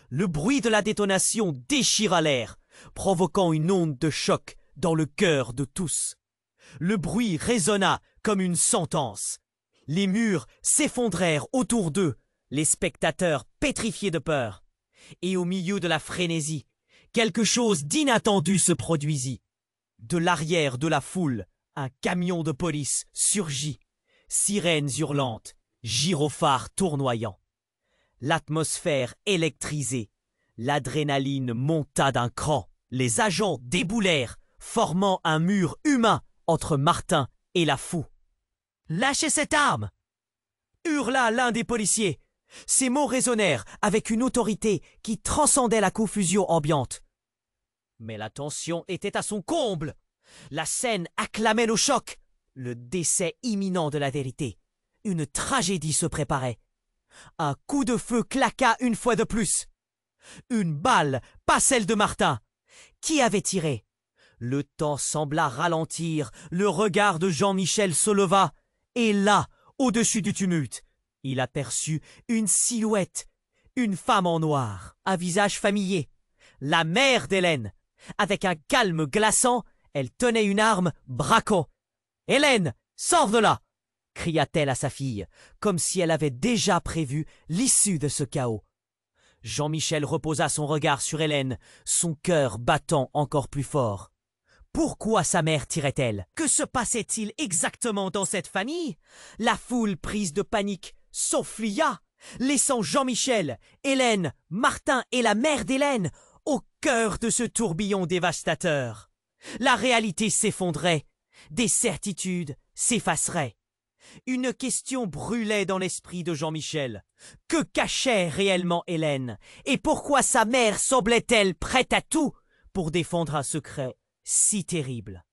Le bruit de la détonation déchira l'air, provoquant une onde de choc dans le cœur de tous. Le bruit résonna comme une sentence. Les murs s'effondrèrent autour d'eux, les spectateurs pétrifiés de peur. Et au milieu de la frénésie, quelque chose d'inattendu se produisit. De l'arrière de la foule, un camion de police surgit, sirènes hurlantes, gyrophares tournoyants. L'atmosphère électrisée, l'adrénaline monta d'un cran. Les agents déboulèrent, formant un mur humain entre Martin et la foule. « Lâchez cette arme !» hurla l'un des policiers. Ces mots résonnèrent avec une autorité qui transcendait la confusion ambiante. Mais la tension était à son comble. La scène acclamait le choc, le décès imminent de la vérité. Une tragédie se préparait. Un coup de feu claqua une fois de plus. Une balle, pas celle de Martin. Qui avait tiré? Le temps sembla ralentir, le regard de Jean-Michel se leva, et là, au-dessus du tumulte, il aperçut une silhouette, une femme en noir, un visage familier, la mère d'Hélène. Avec un calme glaçant, elle tenait une arme, braquant. « Hélène, sors de là !» cria-t-elle à sa fille, comme si elle avait déjà prévu l'issue de ce chaos. Jean-Michel reposa son regard sur Hélène, son cœur battant encore plus fort. Pourquoi sa mère tirait-elle? Que se passait-il exactement dans cette famille? La foule, prise de panique, s'enfuya, laissant Jean-Michel, Hélène, Martin et la mère d'Hélène au cœur de ce tourbillon dévastateur. La réalité s'effondrait, des certitudes s'effaceraient. Une question brûlait dans l'esprit de Jean-Michel. Que cachait réellement Hélène? Et pourquoi sa mère semblait-elle prête à tout pour défendre un secret si terrible?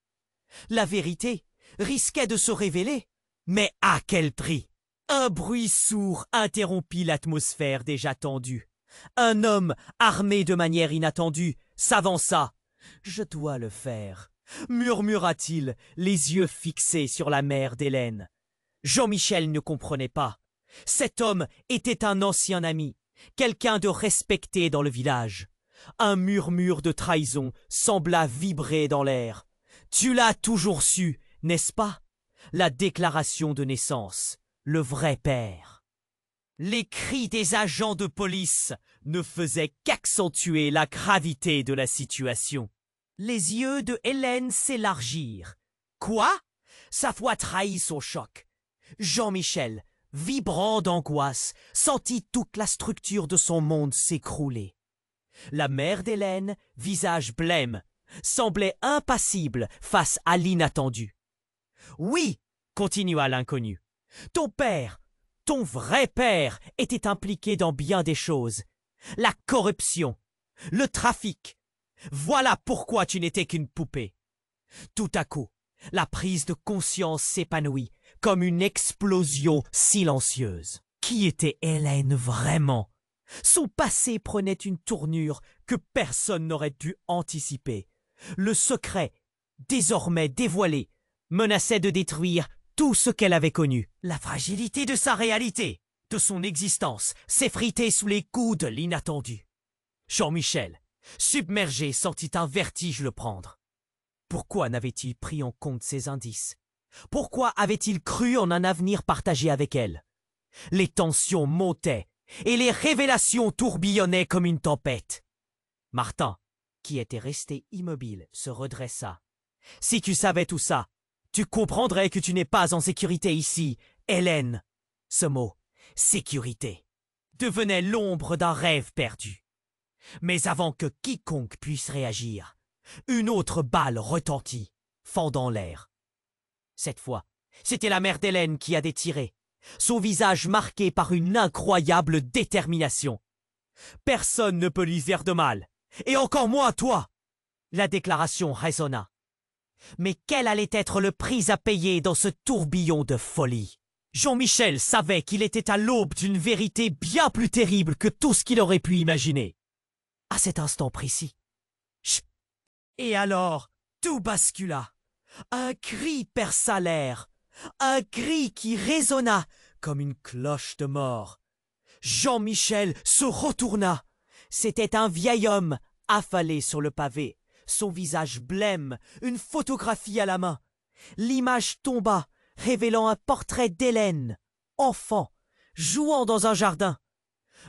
La vérité risquait de se révéler, mais à quel prix? Un bruit sourd interrompit l'atmosphère déjà tendue. Un homme, armé de manière inattendue, s'avança. « Je dois le faire », murmura-t-il, les yeux fixés sur la mère d'Hélène. Jean-Michel ne comprenait pas. Cet homme était un ancien ami, quelqu'un de respecté dans le village. Un murmure de trahison sembla vibrer dans l'air. « Tu l'as toujours su, n'est-ce pas? La déclaration de naissance, le vrai père. » Les cris des agents de police ne faisaient qu'accentuer la gravité de la situation. Les yeux de Hélène s'élargirent. Quoi? Sa voix trahit son choc. Jean-Michel, vibrant d'angoisse, sentit toute la structure de son monde s'écrouler. La mère d'Hélène, visage blême, semblait impassible face à l'inattendu. « Oui, » continua l'inconnu, « ton père, ton vrai père, était impliqué dans bien des choses. La corruption, le trafic. Voilà pourquoi tu n'étais qu'une poupée. » Tout à coup, la prise de conscience s'épanouit comme une explosion silencieuse. Qui était Hélène vraiment? Son passé prenait une tournure que personne n'aurait dû anticiper. Le secret, désormais dévoilé, menaçait de détruire tout ce qu'elle avait connu. La fragilité de sa réalité, de son existence, s'effritait sous les coups de l'inattendu. Jean-Michel, submergé, sentit un vertige le prendre. Pourquoi n'avait-il pris en compte ces indices? Pourquoi avait-il cru en un avenir partagé avec elle? Les tensions montaient et les révélations tourbillonnaient comme une tempête. Martin, qui était resté immobile, se redressa. « Si tu savais tout ça, tu comprendrais que tu n'es pas en sécurité ici, Hélène. » Ce mot, sécurité, devenait l'ombre d'un rêve perdu. Mais avant que quiconque puisse réagir, une autre balle retentit, fendant l'air. Cette fois, c'était la mère d'Hélène qui avait tiré. son visage marqué par une incroyable détermination. « Personne ne peut lui faire de mal, et encore moins toi !» La déclaration résonna. Mais quel allait être le prix à payer dans ce tourbillon de folie? Jean-Michel savait qu'il était à l'aube d'une vérité bien plus terrible que tout ce qu'il aurait pu imaginer. À cet instant précis. Chut! Et alors, tout bascula. Un cri perça l'air, un cri qui résonna comme une cloche de mort. Jean-Michel se retourna. C'était un vieil homme affalé sur le pavé, son visage blême, une photographie à la main. L'image tomba, révélant un portrait d'Hélène, enfant, jouant dans un jardin.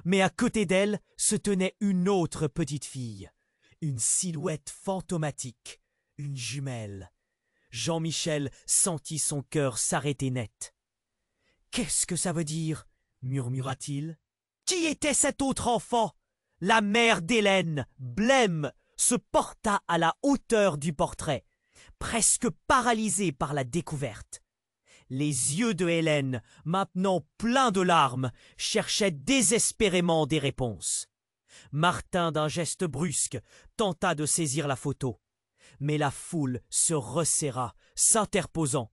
Mais à côté d'elle se tenait une autre petite fille, une silhouette fantomatique, une jumelle. Jean-Michel sentit son cœur s'arrêter net. « Qu'est-ce que ça veut dire ?» murmura-t-il. Qui était cet autre enfant? La mère d'Hélène, blême, se porta à la hauteur du portrait, presque paralysée par la découverte. Les yeux de Hélène, maintenant pleins de larmes, cherchaient désespérément des réponses. Martin, d'un geste brusque, tenta de saisir la photo. Mais la foule se resserra, s'interposant.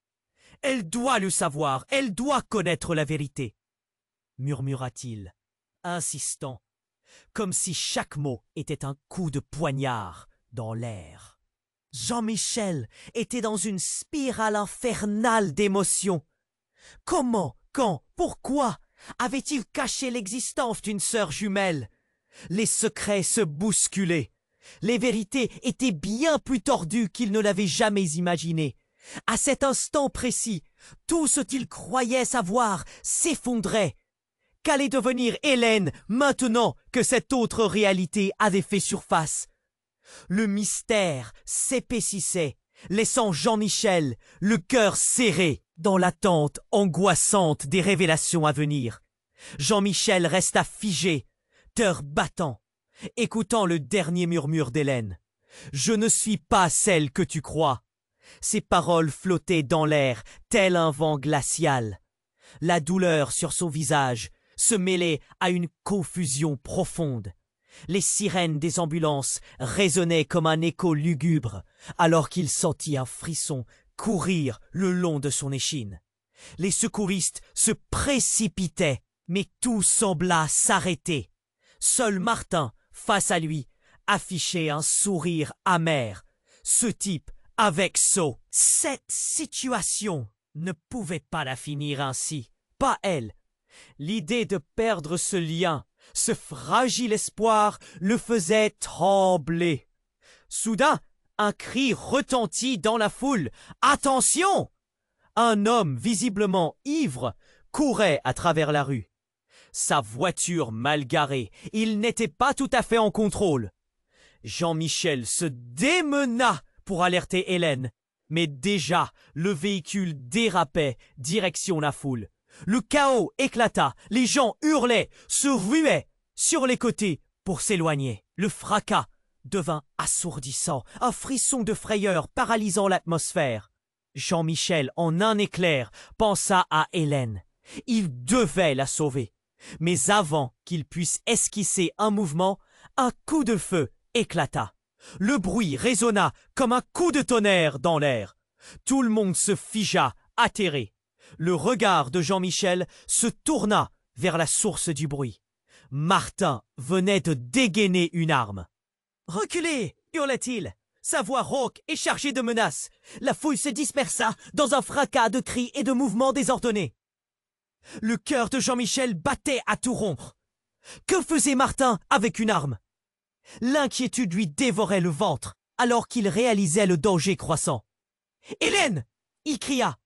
« Elle doit le savoir, elle doit connaître la vérité !» murmura-t-il, insistant, comme si chaque mot était un coup de poignard dans l'air. Jean-Michel était dans une spirale infernale d'émotions. Comment, quand, pourquoi avait-il caché l'existence d'une sœur jumelle? Les secrets se bousculaient. Les vérités étaient bien plus tordues qu'il ne l'avait jamais imaginé. À cet instant précis, tout ce qu'il croyait savoir s'effondrait. Qu'allait devenir Hélène maintenant que cette autre réalité avait fait surface? Le mystère s'épaississait, laissant Jean-Michel le cœur serré dans l'attente angoissante des révélations à venir. Jean-Michel resta figé, cœur battant, écoutant le dernier murmure d'Hélène. « Je ne suis pas celle que tu crois !» Ces paroles flottaient dans l'air, tel un vent glacial. La douleur sur son visage se mêlait à une confusion profonde. Les sirènes des ambulances résonnaient comme un écho lugubre, alors qu'il sentit un frisson courir le long de son échine. Les secouristes se précipitaient, mais tout sembla s'arrêter. Seul Martin, face à lui, affichait un sourire amer. Ce type, avec Saut, cette situation ne pouvait pas la finir ainsi, pas elle. L'idée de perdre ce lien, ce fragile espoir, le faisait trembler. Soudain, un cri retentit dans la foule. « Attention !» Un homme visiblement ivre courait à travers la rue. Sa voiture mal garée, il n'était pas tout à fait en contrôle. Jean-Michel se démena pour alerter Hélène, mais déjà le véhicule dérapait direction la foule. Le chaos éclata, les gens hurlaient, se ruaient sur les côtés pour s'éloigner. Le fracas devint assourdissant, un frisson de frayeur paralysant l'atmosphère. Jean-Michel, en un éclair, pensa à Hélène. Il devait la sauver. Mais avant qu'il puisse esquisser un mouvement, un coup de feu éclata. Le bruit résonna comme un coup de tonnerre dans l'air. Tout le monde se figea, atterré. Le regard de Jean-Michel se tourna vers la source du bruit. Martin venait de dégainer une arme. « Reculez !» hurla-t-il. Sa voix rauque et chargée de menaces. La foule se dispersa dans un fracas de cris et de mouvements désordonnés. Le cœur de Jean-Michel battait à tout rompre. Que faisait Martin avec une arme? L'inquiétude lui dévorait le ventre alors qu'il réalisait le danger croissant. « Hélène !» il cria.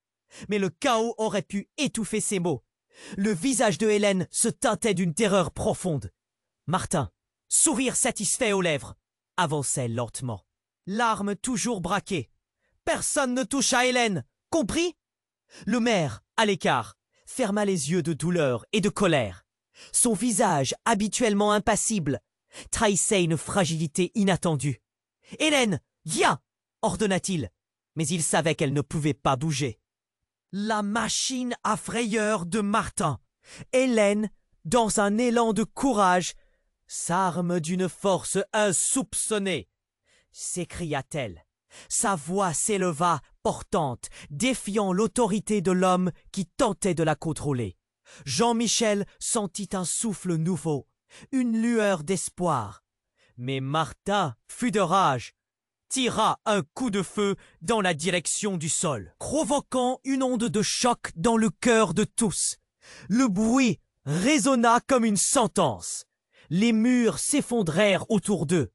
Mais le chaos aurait pu étouffer ses mots. Le visage de Hélène se teintait d'une terreur profonde. Martin, sourire satisfait aux lèvres, avançait lentement. L'arme toujours braquée. Personne ne touche à Hélène, compris? Le maire, à l'écart, ferma les yeux de douleur et de colère. Son visage, habituellement impassible, trahissait une fragilité inattendue. « Hélène, viens !» ordonna-t-il, mais il savait qu'elle ne pouvait pas bouger. La machine à frayeur de Martin. Hélène, dans un élan de courage, s'arme d'une force insoupçonnée. S'écria-t-elle. Sa voix s'éleva, portante, défiant l'autorité de l'homme qui tentait de la contrôler. Jean-Michel sentit un souffle nouveau, une lueur d'espoir. Mais Martin fut de rage, tira un coup de feu dans la direction du sol, provoquant une onde de choc dans le cœur de tous. Le bruit résonna comme une sentence. Les murs s'effondrèrent autour d'eux,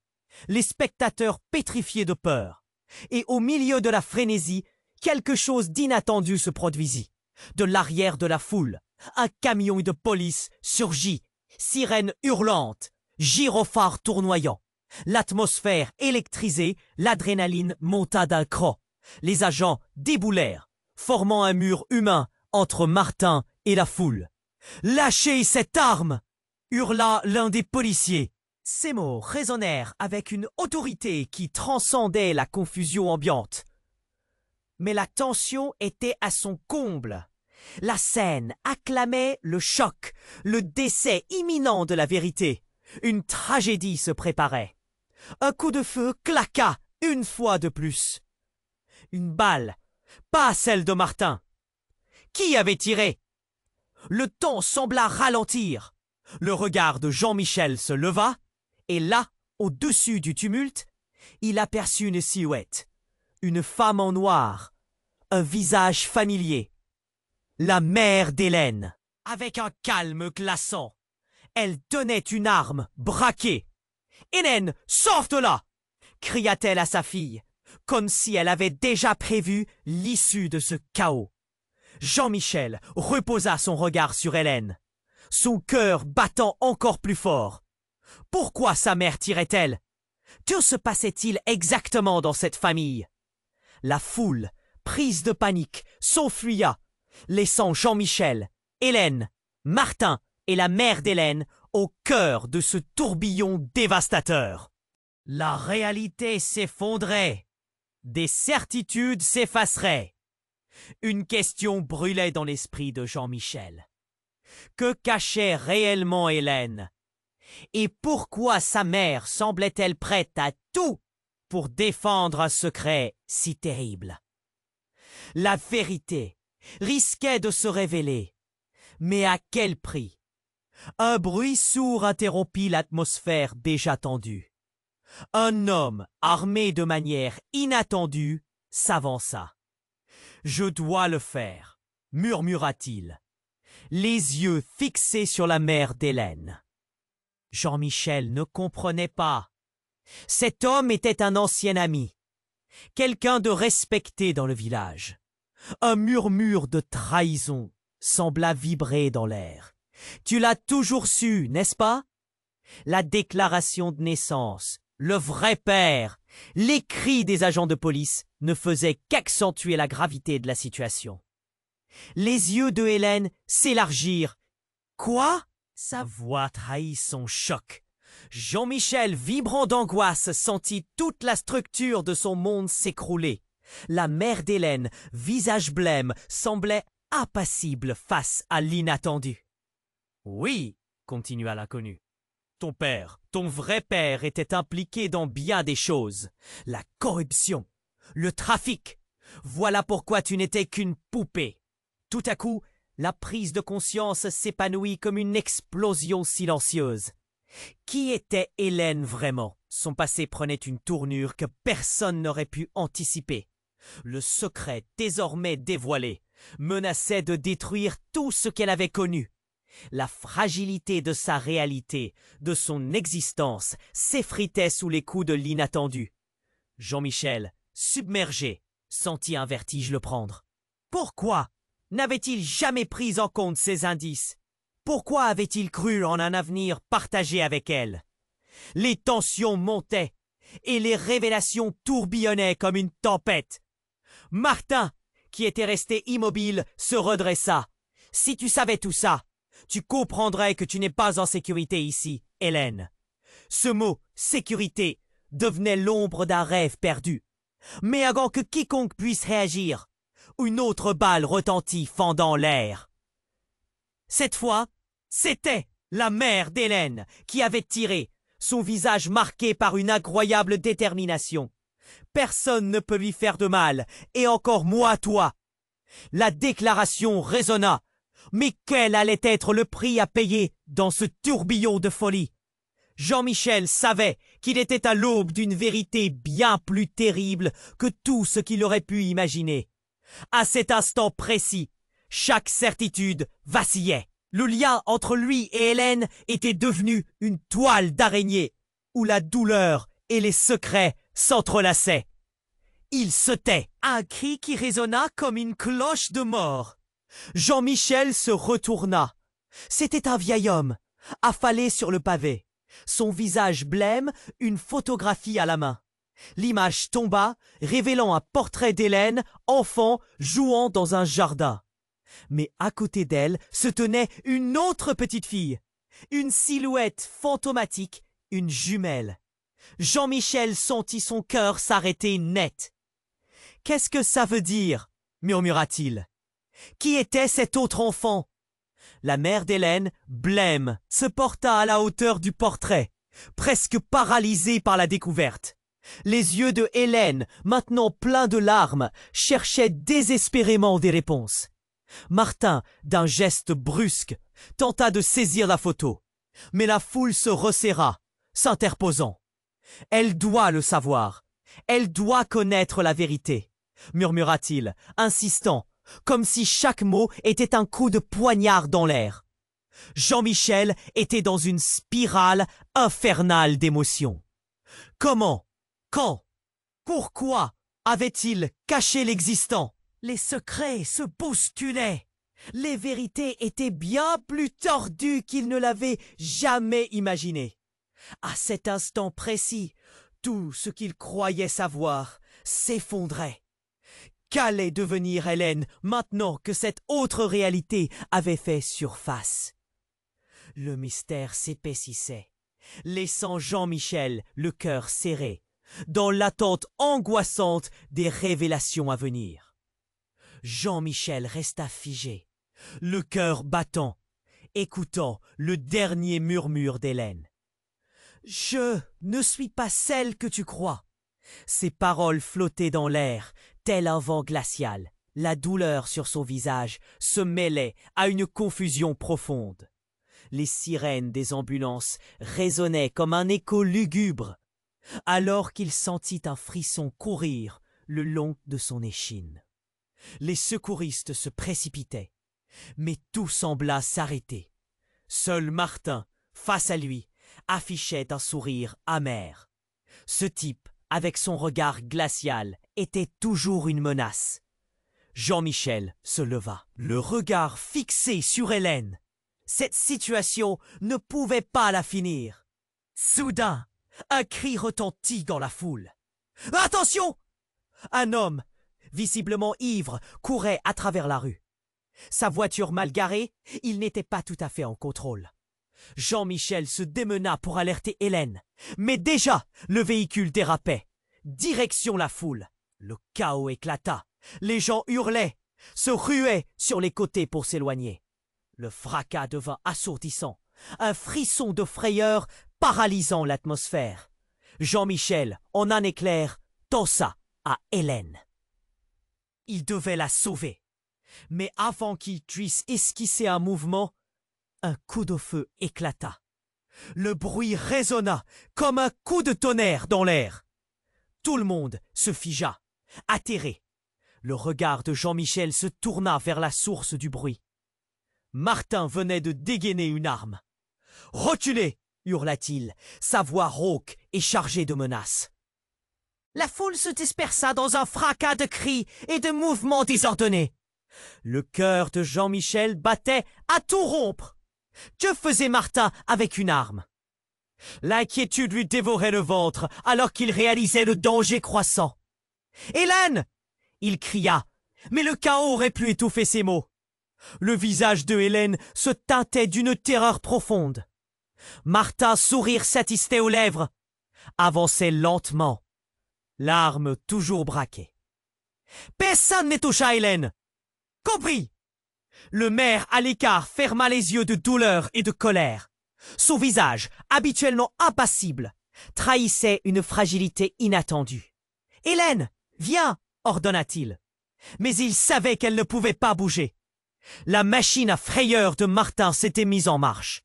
les spectateurs pétrifiés de peur. Et au milieu de la frénésie, quelque chose d'inattendu se produisit. De l'arrière de la foule, un camion de police surgit, sirène hurlante, gyrophare tournoyant. L'atmosphère électrisée, l'adrénaline monta d'un cran. Les agents déboulèrent, formant un mur humain entre Martin et la foule. « Lâchez cette arme !» hurla l'un des policiers. Ces mots résonnèrent avec une autorité qui transcendait la confusion ambiante. Mais la tension était à son comble. La scène acclamait le choc, le décès imminent de la vérité. Une tragédie se préparait. Un coup de feu claqua une fois de plus. Une balle, pas celle de Martin. Qui avait tiré? Le temps sembla ralentir. Le regard de Jean-Michel se leva, et là, au-dessus du tumulte, il aperçut une silhouette, une femme en noir, un visage familier. La mère d'Hélène, avec un calme glaçant. Elle tenait une arme braquée. « Hélène, sors de là !» cria-t-elle à sa fille, comme si elle avait déjà prévu l'issue de ce chaos. Jean-Michel reposa son regard sur Hélène, son cœur battant encore plus fort. Pourquoi sa mère tirait-elle? Que se passait-il exactement dans cette famille? La foule, prise de panique, s'enfuya, laissant Jean-Michel, Hélène, Martin et la mère d'Hélène au cœur de ce tourbillon dévastateur. La réalité s'effondrait. Des certitudes s'effaceraient. Une question brûlait dans l'esprit de Jean-Michel. Que cachait réellement Hélène? Et pourquoi sa mère semblait-elle prête à tout pour défendre un secret si terrible? La vérité risquait de se révéler. Mais à quel prix? Un bruit sourd interrompit l'atmosphère déjà tendue. Un homme, armé de manière inattendue, s'avança. « Je dois le faire », murmura-t-il, les yeux fixés sur la mère d'Hélène. Jean-Michel ne comprenait pas. Cet homme était un ancien ami, quelqu'un de respecté dans le village. Un murmure de trahison sembla vibrer dans l'air. « Tu l'as toujours su, n'est-ce pas ?» La déclaration de naissance, le vrai père, les cris des agents de police ne faisaient qu'accentuer la gravité de la situation. Les yeux de Hélène s'élargirent. « Quoi ?» Sa voix trahit son choc. Jean-Michel, vibrant d'angoisse, sentit toute la structure de son monde s'écrouler. La mère d'Hélène, visage blême, semblait impassible face à l'inattendu. « Oui, » continua l'inconnu. « Ton père, ton vrai père était impliqué dans bien des choses. La corruption, le trafic. Voilà pourquoi tu n'étais qu'une poupée. » Tout à coup, la prise de conscience s'épanouit comme une explosion silencieuse. Qui était Hélène vraiment? Son passé prenait une tournure que personne n'aurait pu anticiper. Le secret, désormais dévoilé, menaçait de détruire tout ce qu'elle avait connu. La fragilité de sa réalité, de son existence, s'effritait sous les coups de l'inattendu. Jean-Michel, submergé, sentit un vertige le prendre. Pourquoi n'avait-il jamais pris en compte ces indices? Pourquoi avait-il cru en un avenir partagé avec elle? Les tensions montaient et les révélations tourbillonnaient comme une tempête. Martin, qui était resté immobile, se redressa. « Si tu savais tout ça, tu comprendrais que tu n'es pas en sécurité ici, Hélène. » Ce mot « sécurité » devenait l'ombre d'un rêve perdu. Mais avant que quiconque puisse réagir, Une autre balle retentit, fendant l'air. Cette fois, c'était la mère d'Hélène qui avait tiré, son visage marqué par une incroyable détermination. Personne ne peut lui faire de mal, et encore moi, toi. La déclaration résonna. Mais quel allait être le prix à payer dans ce tourbillon de folie? Jean-Michel savait qu'il était à l'aube d'une vérité bien plus terrible que tout ce qu'il aurait pu imaginer. À cet instant précis, chaque certitude vacillait. Le lien entre lui et Hélène était devenu une toile d'araignée, où la douleur et les secrets s'entrelaçaient. Il se tait. Un cri qui résonna comme une cloche de mort. Jean-Michel se retourna. C'était un vieil homme, affalé sur le pavé. Son visage blême, une photographie à la main. L'image tomba, révélant un portrait d'Hélène, enfant, jouant dans un jardin. Mais à côté d'elle se tenait une autre petite fille. Une silhouette fantomatique, une jumelle. Jean-Michel sentit son cœur s'arrêter net. « Qu'est-ce que ça veut dire ?» murmura-t-il. Qui était cet autre enfant? La mère d'Hélène, blême, se porta à la hauteur du portrait, presque paralysée par la découverte. Les yeux de Hélène, maintenant pleins de larmes, cherchaient désespérément des réponses. Martin, d'un geste brusque, tenta de saisir la photo, mais la foule se resserra, s'interposant. « Elle doit le savoir, elle doit connaître la vérité », murmura-t-il, insistant, comme si chaque mot était un coup de poignard dans l'air. Jean-Michel était dans une spirale infernale d'émotions. Comment, quand, pourquoi avait-il caché l'existant? Les secrets se bousculaient. Les vérités étaient bien plus tordues qu'il ne l'avait jamais imaginé. À cet instant précis, tout ce qu'il croyait savoir s'effondrait. Qu'allait devenir Hélène maintenant que cette autre réalité avait fait surface? Le mystère s'épaississait, laissant Jean-Michel le cœur serré, dans l'attente angoissante des révélations à venir. Jean-Michel resta figé, le cœur battant, écoutant le dernier murmure d'Hélène. « Je ne suis pas celle que tu crois. » Ces paroles flottaient dans l'air, tel un vent glacial. La douleur sur son visage se mêlait à une confusion profonde. Les sirènes des ambulances résonnaient comme un écho lugubre, alors qu'il sentit un frisson courir le long de son échine. Les secouristes se précipitaient, mais tout sembla s'arrêter. Seul Martin, face à lui, affichait un sourire amer. Ce type, avec son regard glacial, était toujours une menace. Jean-Michel se leva, le regard fixé sur Hélène. Cette situation ne pouvait pas la finir. Soudain, un cri retentit dans la foule. « Attention !» Un homme, visiblement ivre, courait à travers la rue. Sa voiture mal garée, il n'était pas tout à fait en contrôle. Jean-Michel se démena pour alerter Hélène, mais déjà le véhicule dérapait. Direction la foule. Le chaos éclata. Les gens hurlaient, se ruaient sur les côtés pour s'éloigner. Le fracas devint assourdissant, un frisson de frayeur paralysant l'atmosphère. Jean-Michel, en un éclair, pensa à Hélène. Il devait la sauver. Mais avant qu'il puisse esquisser un mouvement, un coup de feu éclata. Le bruit résonna comme un coup de tonnerre dans l'air. Tout le monde se figea, atterré. Le regard de Jean-Michel se tourna vers la source du bruit. Martin venait de dégainer une arme. « Reculez !» hurla-t-il, sa voix rauque et chargée de menaces. La foule se dispersa dans un fracas de cris et de mouvements désordonnés. Le cœur de Jean-Michel battait à tout rompre. Que faisait Martin avec une arme? L'inquiétude lui dévorait le ventre alors qu'il réalisait le danger croissant. « Hélène !» il cria, mais le chaos aurait pu étouffer ses mots. Le visage de Hélène se teintait d'une terreur profonde. Martin, sourire satisfait aux lèvres, avançait lentement, l'arme toujours braquée. Personne ne toucha Hélène. Compris? Le maire à l'écart ferma les yeux de douleur et de colère. Son visage, habituellement impassible, trahissait une fragilité inattendue. « Hélène, viens !» ordonna-t-il. Mais il savait qu'elle ne pouvait pas bouger. La machine à frayeur de Martin s'était mise en marche.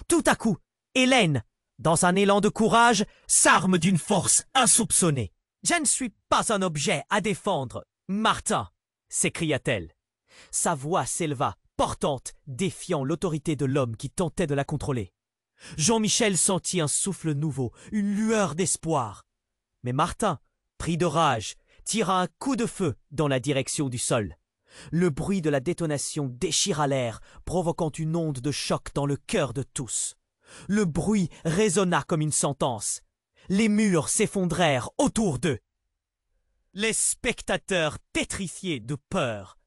Tout à coup, Hélène, dans un élan de courage, s'arme d'une force insoupçonnée. « Je ne suis pas un objet à défendre, Martin !» s'écria-t-elle. Sa voix s'éleva, portante, défiant l'autorité de l'homme qui tentait de la contrôler. Jean-Michel sentit un souffle nouveau, une lueur d'espoir. Mais Martin, pris de rage, tira un coup de feu dans la direction du sol. Le bruit de la détonation déchira l'air, provoquant une onde de choc dans le cœur de tous. Le bruit résonna comme une sentence. Les murs s'effondrèrent autour d'eux. Les spectateurs pétrifiés de peur.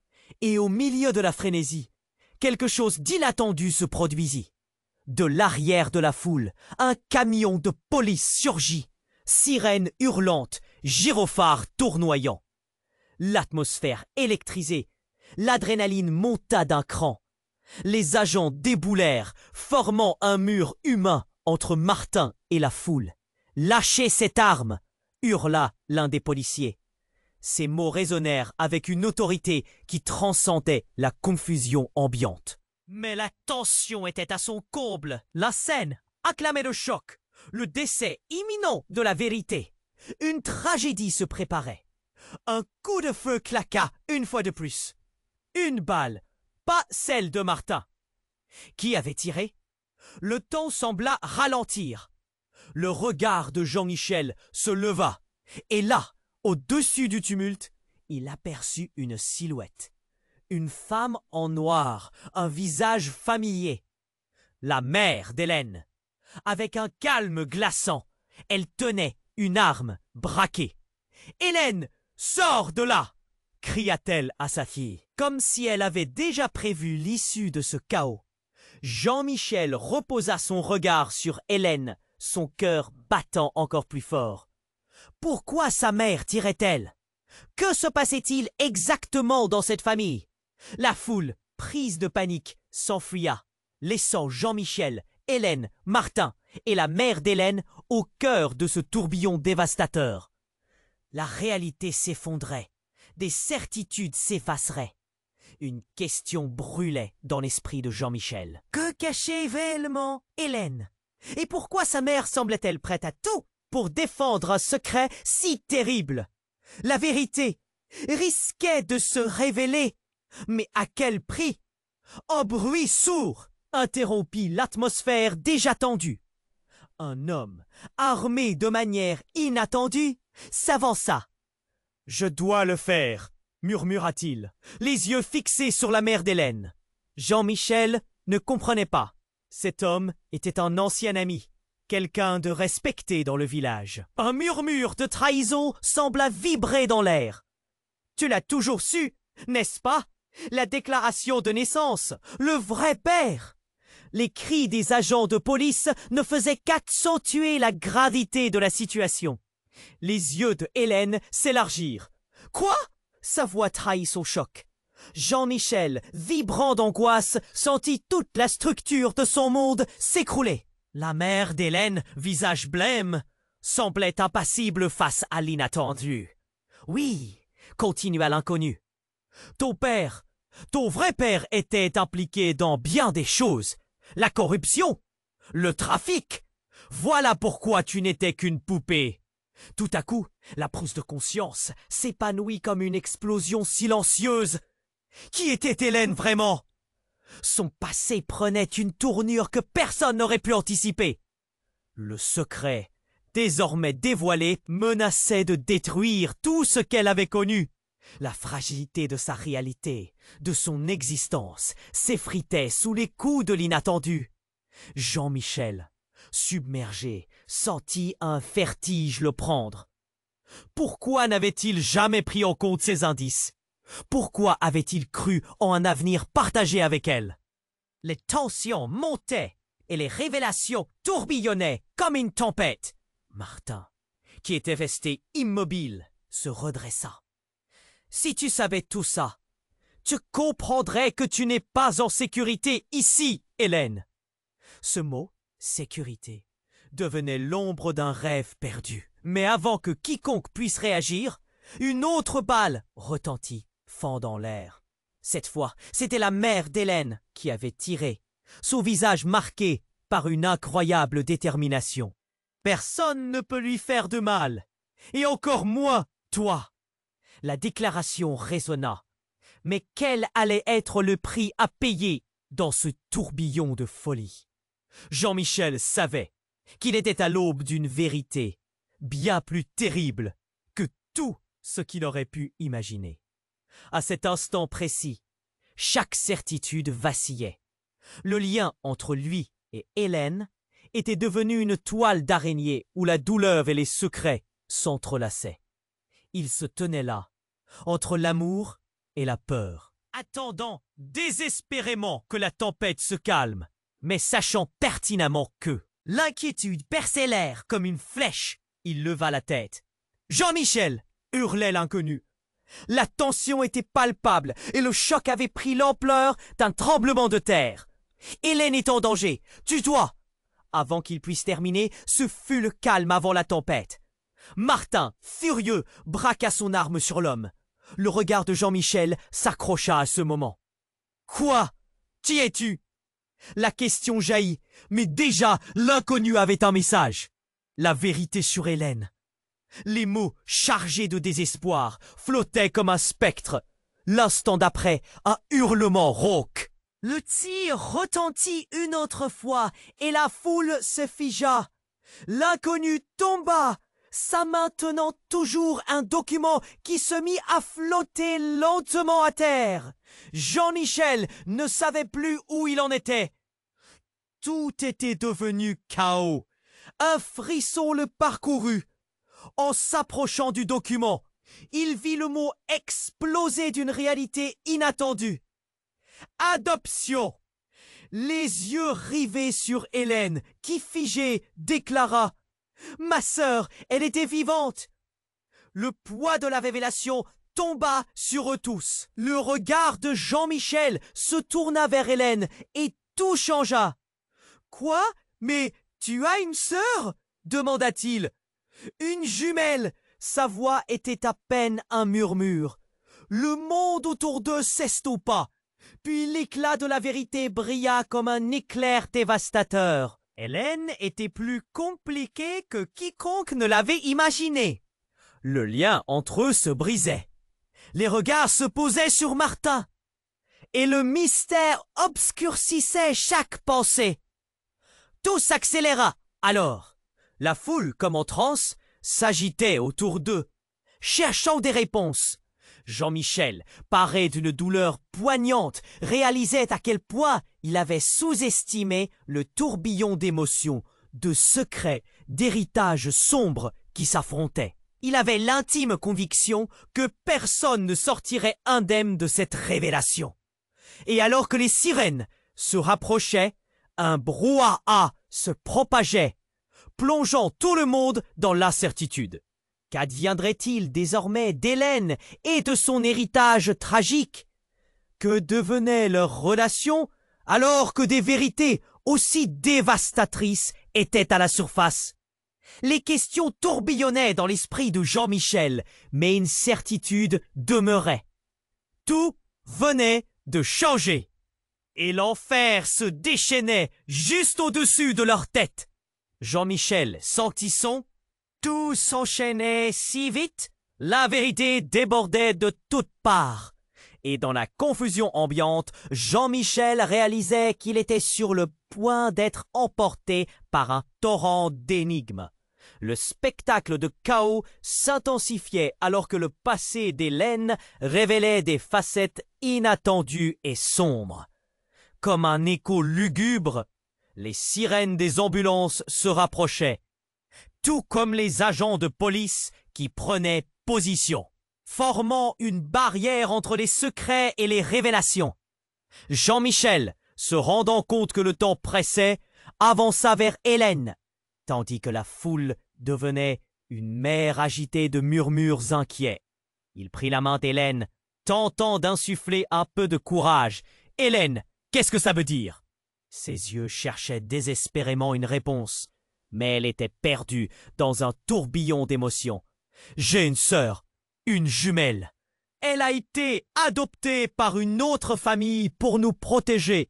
Et au milieu de la frénésie, quelque chose d'inattendu se produisit. De l'arrière de la foule, un camion de police surgit, sirène hurlante, gyrophare tournoyant. L'atmosphère électrisée, l'adrénaline monta d'un cran. Les agents déboulèrent, formant un mur humain entre Martin et la foule. « Lâchez cette arme !» hurla l'un des policiers. Ces mots résonnèrent avec une autorité qui transcendait la confusion ambiante. Mais la tension était à son comble. La scène acclamait le choc, le décès imminent de la vérité. Une tragédie se préparait. Un coup de feu claqua une fois de plus. Une balle, pas celle de Martin. Qui avait tiré? Le temps sembla ralentir. Le regard de Jean-Michel se leva, et là, au-dessus du tumulte, il aperçut une silhouette. Une femme en noir, un visage familier. La mère d'Hélène. Avec un calme glaçant, elle tenait une arme braquée. « Hélène, sors de là !» cria-t-elle à sa fille. Comme si elle avait déjà prévu l'issue de ce chaos. Jean-Michel reposa son regard sur Hélène, son cœur battant encore plus fort. Pourquoi sa mère tirait-elle? Que se passait-il exactement dans cette famille? La foule, prise de panique, s'enfuya, laissant Jean-Michel, Hélène, Martin et la mère d'Hélène au cœur de ce tourbillon dévastateur. La réalité s'effondrait, des certitudes s'effaceraient. Une question brûlait dans l'esprit de Jean-Michel. Que cachait réellement Hélène? Et pourquoi sa mère semblait-elle prête à tout pour défendre un secret si terrible? La vérité risquait de se révéler. Mais à quel prix? Un bruit sourd interrompit l'atmosphère déjà tendue. Un homme, armé de manière inattendue, s'avança. « Je dois le faire !» murmura-t-il, les yeux fixés sur la mère d'Hélène. Jean-Michel ne comprenait pas. Cet homme était un ancien ami, quelqu'un de respecté dans le village. Un murmure de trahison sembla vibrer dans l'air. « Tu l'as toujours su, n'est-ce pas? La déclaration de naissance, le vrai père !» Les cris des agents de police ne faisaient qu'accentuer la gravité de la situation. Les yeux de Hélène s'élargirent. « Quoi ?» Sa voix trahit son choc. Jean-Michel, vibrant d'angoisse, sentit toute la structure de son monde s'écrouler. La mère d'Hélène, visage blême, semblait impassible face à l'inattendu. « Oui, » continua l'inconnu. « Ton père, ton vrai père était impliqué dans bien des choses. La corruption, le trafic. Voilà pourquoi tu n'étais qu'une poupée. » Tout à coup, la prousse de conscience s'épanouit comme une explosion silencieuse. Qui était Hélène vraiment? Son passé prenait une tournure que personne n'aurait pu anticiper. Le secret, désormais dévoilé, menaçait de détruire tout ce qu'elle avait connu. La fragilité de sa réalité, de son existence, s'effritait sous les coups de l'inattendu. Jean-Michel, submergé, sentit un vertige le prendre. Pourquoi n'avait-il jamais pris en compte ces indices? Pourquoi avait-il cru en un avenir partagé avec elle? Les tensions montaient et les révélations tourbillonnaient comme une tempête. Martin, qui était resté immobile, se redressa. Si tu savais tout ça, tu comprendrais que tu n'es pas en sécurité ici, Hélène. » Ce mot, sécurité, devenait l'ombre d'un rêve perdu. Mais avant que quiconque puisse réagir, une autre balle retentit, fendant l'air. Cette fois, c'était la mère d'Hélène qui avait tiré, son visage marqué par une incroyable détermination. Personne ne peut lui faire de mal, et encore moins toi. La déclaration résonna. Mais quel allait être le prix à payer dans ce tourbillon de folie? Jean-Michel savait qu'il était à l'aube d'une vérité bien plus terrible que tout ce qu'il aurait pu imaginer. À cet instant précis, chaque certitude vacillait. Le lien entre lui et Hélène était devenu une toile d'araignée où la douleur et les secrets s'entrelaçaient. Il se tenait là, entre l'amour et la peur, attendant désespérément que la tempête se calme, mais sachant pertinemment que l'inquiétude perçait l'air comme une flèche. Il leva la tête. « Jean-Michel !» hurlait l'inconnu. La tension était palpable et le choc avait pris l'ampleur d'un tremblement de terre. « Hélène est en danger. Tu dois… » Avant qu'il puisse terminer, ce fut le calme avant la tempête. Martin, furieux, braqua son arme sur l'homme. Le regard de Jean-Michel s'accrocha à ce moment. « Quoi? Qui es-tu » La question jaillit, mais déjà l'inconnu avait un message. La vérité sur Hélène. Les mots, chargés de désespoir, flottaient comme un spectre. L'instant d'après, un hurlement rauque. Le tir retentit une autre fois, et la foule se figea. L'inconnu tomba, sa main tenant toujours un document qui se mit à flotter lentement à terre. Jean-Michel ne savait plus où il en était. Tout était devenu chaos. Un frisson le parcourut. En s'approchant du document, il vit le mot exploser d'une réalité inattendue. Adoption. Les yeux rivés sur Hélène, qui figée, déclara « Ma sœur, elle était vivante !» Le poids de la révélation tomba sur eux tous. Le regard de Jean-Michel se tourna vers Hélène et tout changea. « Quoi? Mais tu as une sœur ?» demanda-t-il. « Une jumelle !» Sa voix était à peine un murmure. Le monde autour d'eux s'estompa. Puis l'éclat de la vérité brilla comme un éclair dévastateur. Hélène était plus compliquée que quiconque ne l'avait imaginé. Le lien entre eux se brisait. Les regards se posaient sur Martin. Et le mystère obscurcissait chaque pensée. Tout s'accéléra alors. La foule, comme en transe, s'agitait autour d'eux, cherchant des réponses. Jean-Michel, paré d'une douleur poignante, réalisait à quel point il avait sous-estimé le tourbillon d'émotions, de secrets, d'héritages sombres qui s'affrontaient. Il avait l'intime conviction que personne ne sortirait indemne de cette révélation. Et alors que les sirènes se rapprochaient, un brouhaha se propageait, plongeant tout le monde dans l'incertitude. Qu'adviendrait-il désormais d'Hélène et de son héritage tragique? Que devenait leur relation alors que des vérités aussi dévastatrices étaient à la surface? Les questions tourbillonnaient dans l'esprit de Jean-Michel, mais une certitude demeurait. Tout venait de changer. Et l'enfer se déchaînait juste au-dessus de leur tête. Jean-Michel sentit son. Tout s'enchaînait si vite, la vérité débordait de toutes parts. Et dans la confusion ambiante, Jean-Michel réalisait qu'il était sur le point d'être emporté par un torrent d'énigmes. Le spectacle de chaos s'intensifiait alors que le passé d'Hélène révélait des facettes inattendues et sombres. Comme un écho lugubre, les sirènes des ambulances se rapprochaient, tout comme les agents de police qui prenaient position, formant une barrière entre les secrets et les révélations. Jean-Michel, se rendant compte que le temps pressait, avança vers Hélène, tandis que la foule devenait une mer agitée de murmures inquiets. Il prit la main d'Hélène, tentant d'insuffler un peu de courage. « Hélène, qu'est-ce que ça veut dire ?» Ses yeux cherchaient désespérément une réponse, mais elle était perdue dans un tourbillon d'émotions. « J'ai une sœur, une jumelle. Elle a été adoptée par une autre famille pour nous protéger. »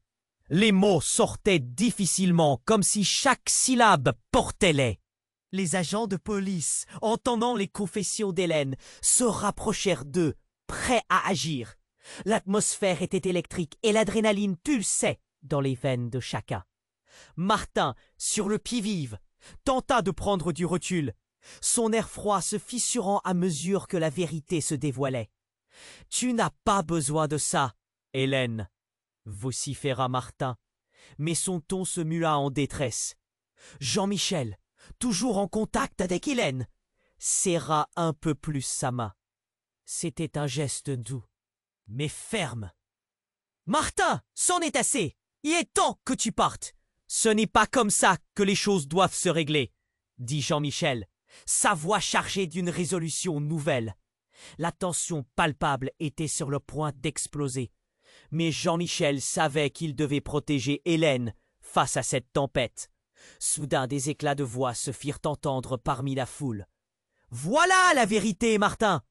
Les mots sortaient difficilement, comme si chaque syllabe portait les. Les agents de police, entendant les confessions d'Hélène, se rapprochèrent d'eux, prêts à agir. L'atmosphère était électrique et l'adrénaline pulsait dans les veines de chacun. Martin, sur le pied-vive, tenta de prendre du recul, son air froid se fissurant à mesure que la vérité se dévoilait. « Tu n'as pas besoin de ça, Hélène !» vociféra Martin, mais son ton se mua en détresse. Jean-Michel, toujours en contact avec Hélène, serra un peu plus sa main. C'était un geste doux, mais ferme. « Martin, c'en est assez. Il est temps que tu partes. Ce n'est pas comme ça que les choses doivent se régler, » dit Jean-Michel, sa voix chargée d'une résolution nouvelle. La tension palpable était sur le point d'exploser. Mais Jean-Michel savait qu'il devait protéger Hélène face à cette tempête. Soudain, des éclats de voix se firent entendre parmi la foule. « Voilà la vérité, Martin !»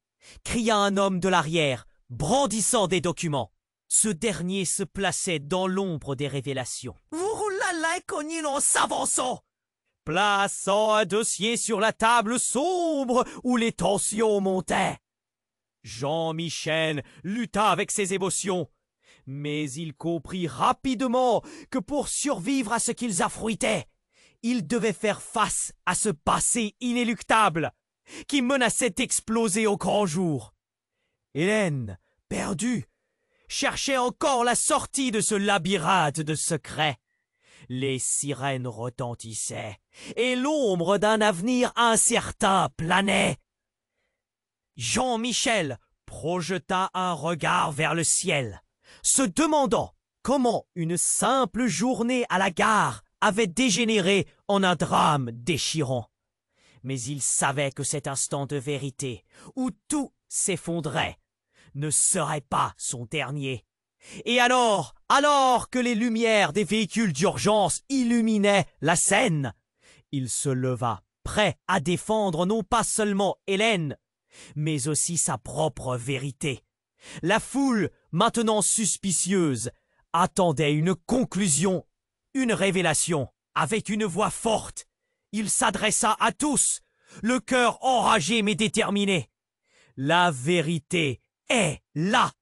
cria un homme de l'arrière, brandissant des documents. Ce dernier se plaçait dans l'ombre des révélations. « Vous roulez cognine en s'avançant !» plaçant un dossier sur la table sombre où les tensions montaient. Jean-Michel lutta avec ses émotions. Mais il comprit rapidement que pour survivre à ce qu'ils affrontaient, il devait faire face à ce passé inéluctable qui menaçait d'exploser au grand jour. Hélène, perdue, cherchait encore la sortie de ce labyrinthe de secrets. Les sirènes retentissaient et l'ombre d'un avenir incertain planait. Jean-Michel projeta un regard vers le ciel, se demandant comment une simple journée à la gare avait dégénéré en un drame déchirant. Mais il savait que cet instant de vérité, où tout s'effondrait, ne serait pas son dernier. Et alors que les lumières des véhicules d'urgence illuminaient la scène, il se leva, prêt à défendre non pas seulement Hélène, mais aussi sa propre vérité. La foule, maintenant suspicieuse, attendait une conclusion, une révélation. Avec une voix forte, il s'adressa à tous, le cœur enragé mais déterminé. La vérité est là.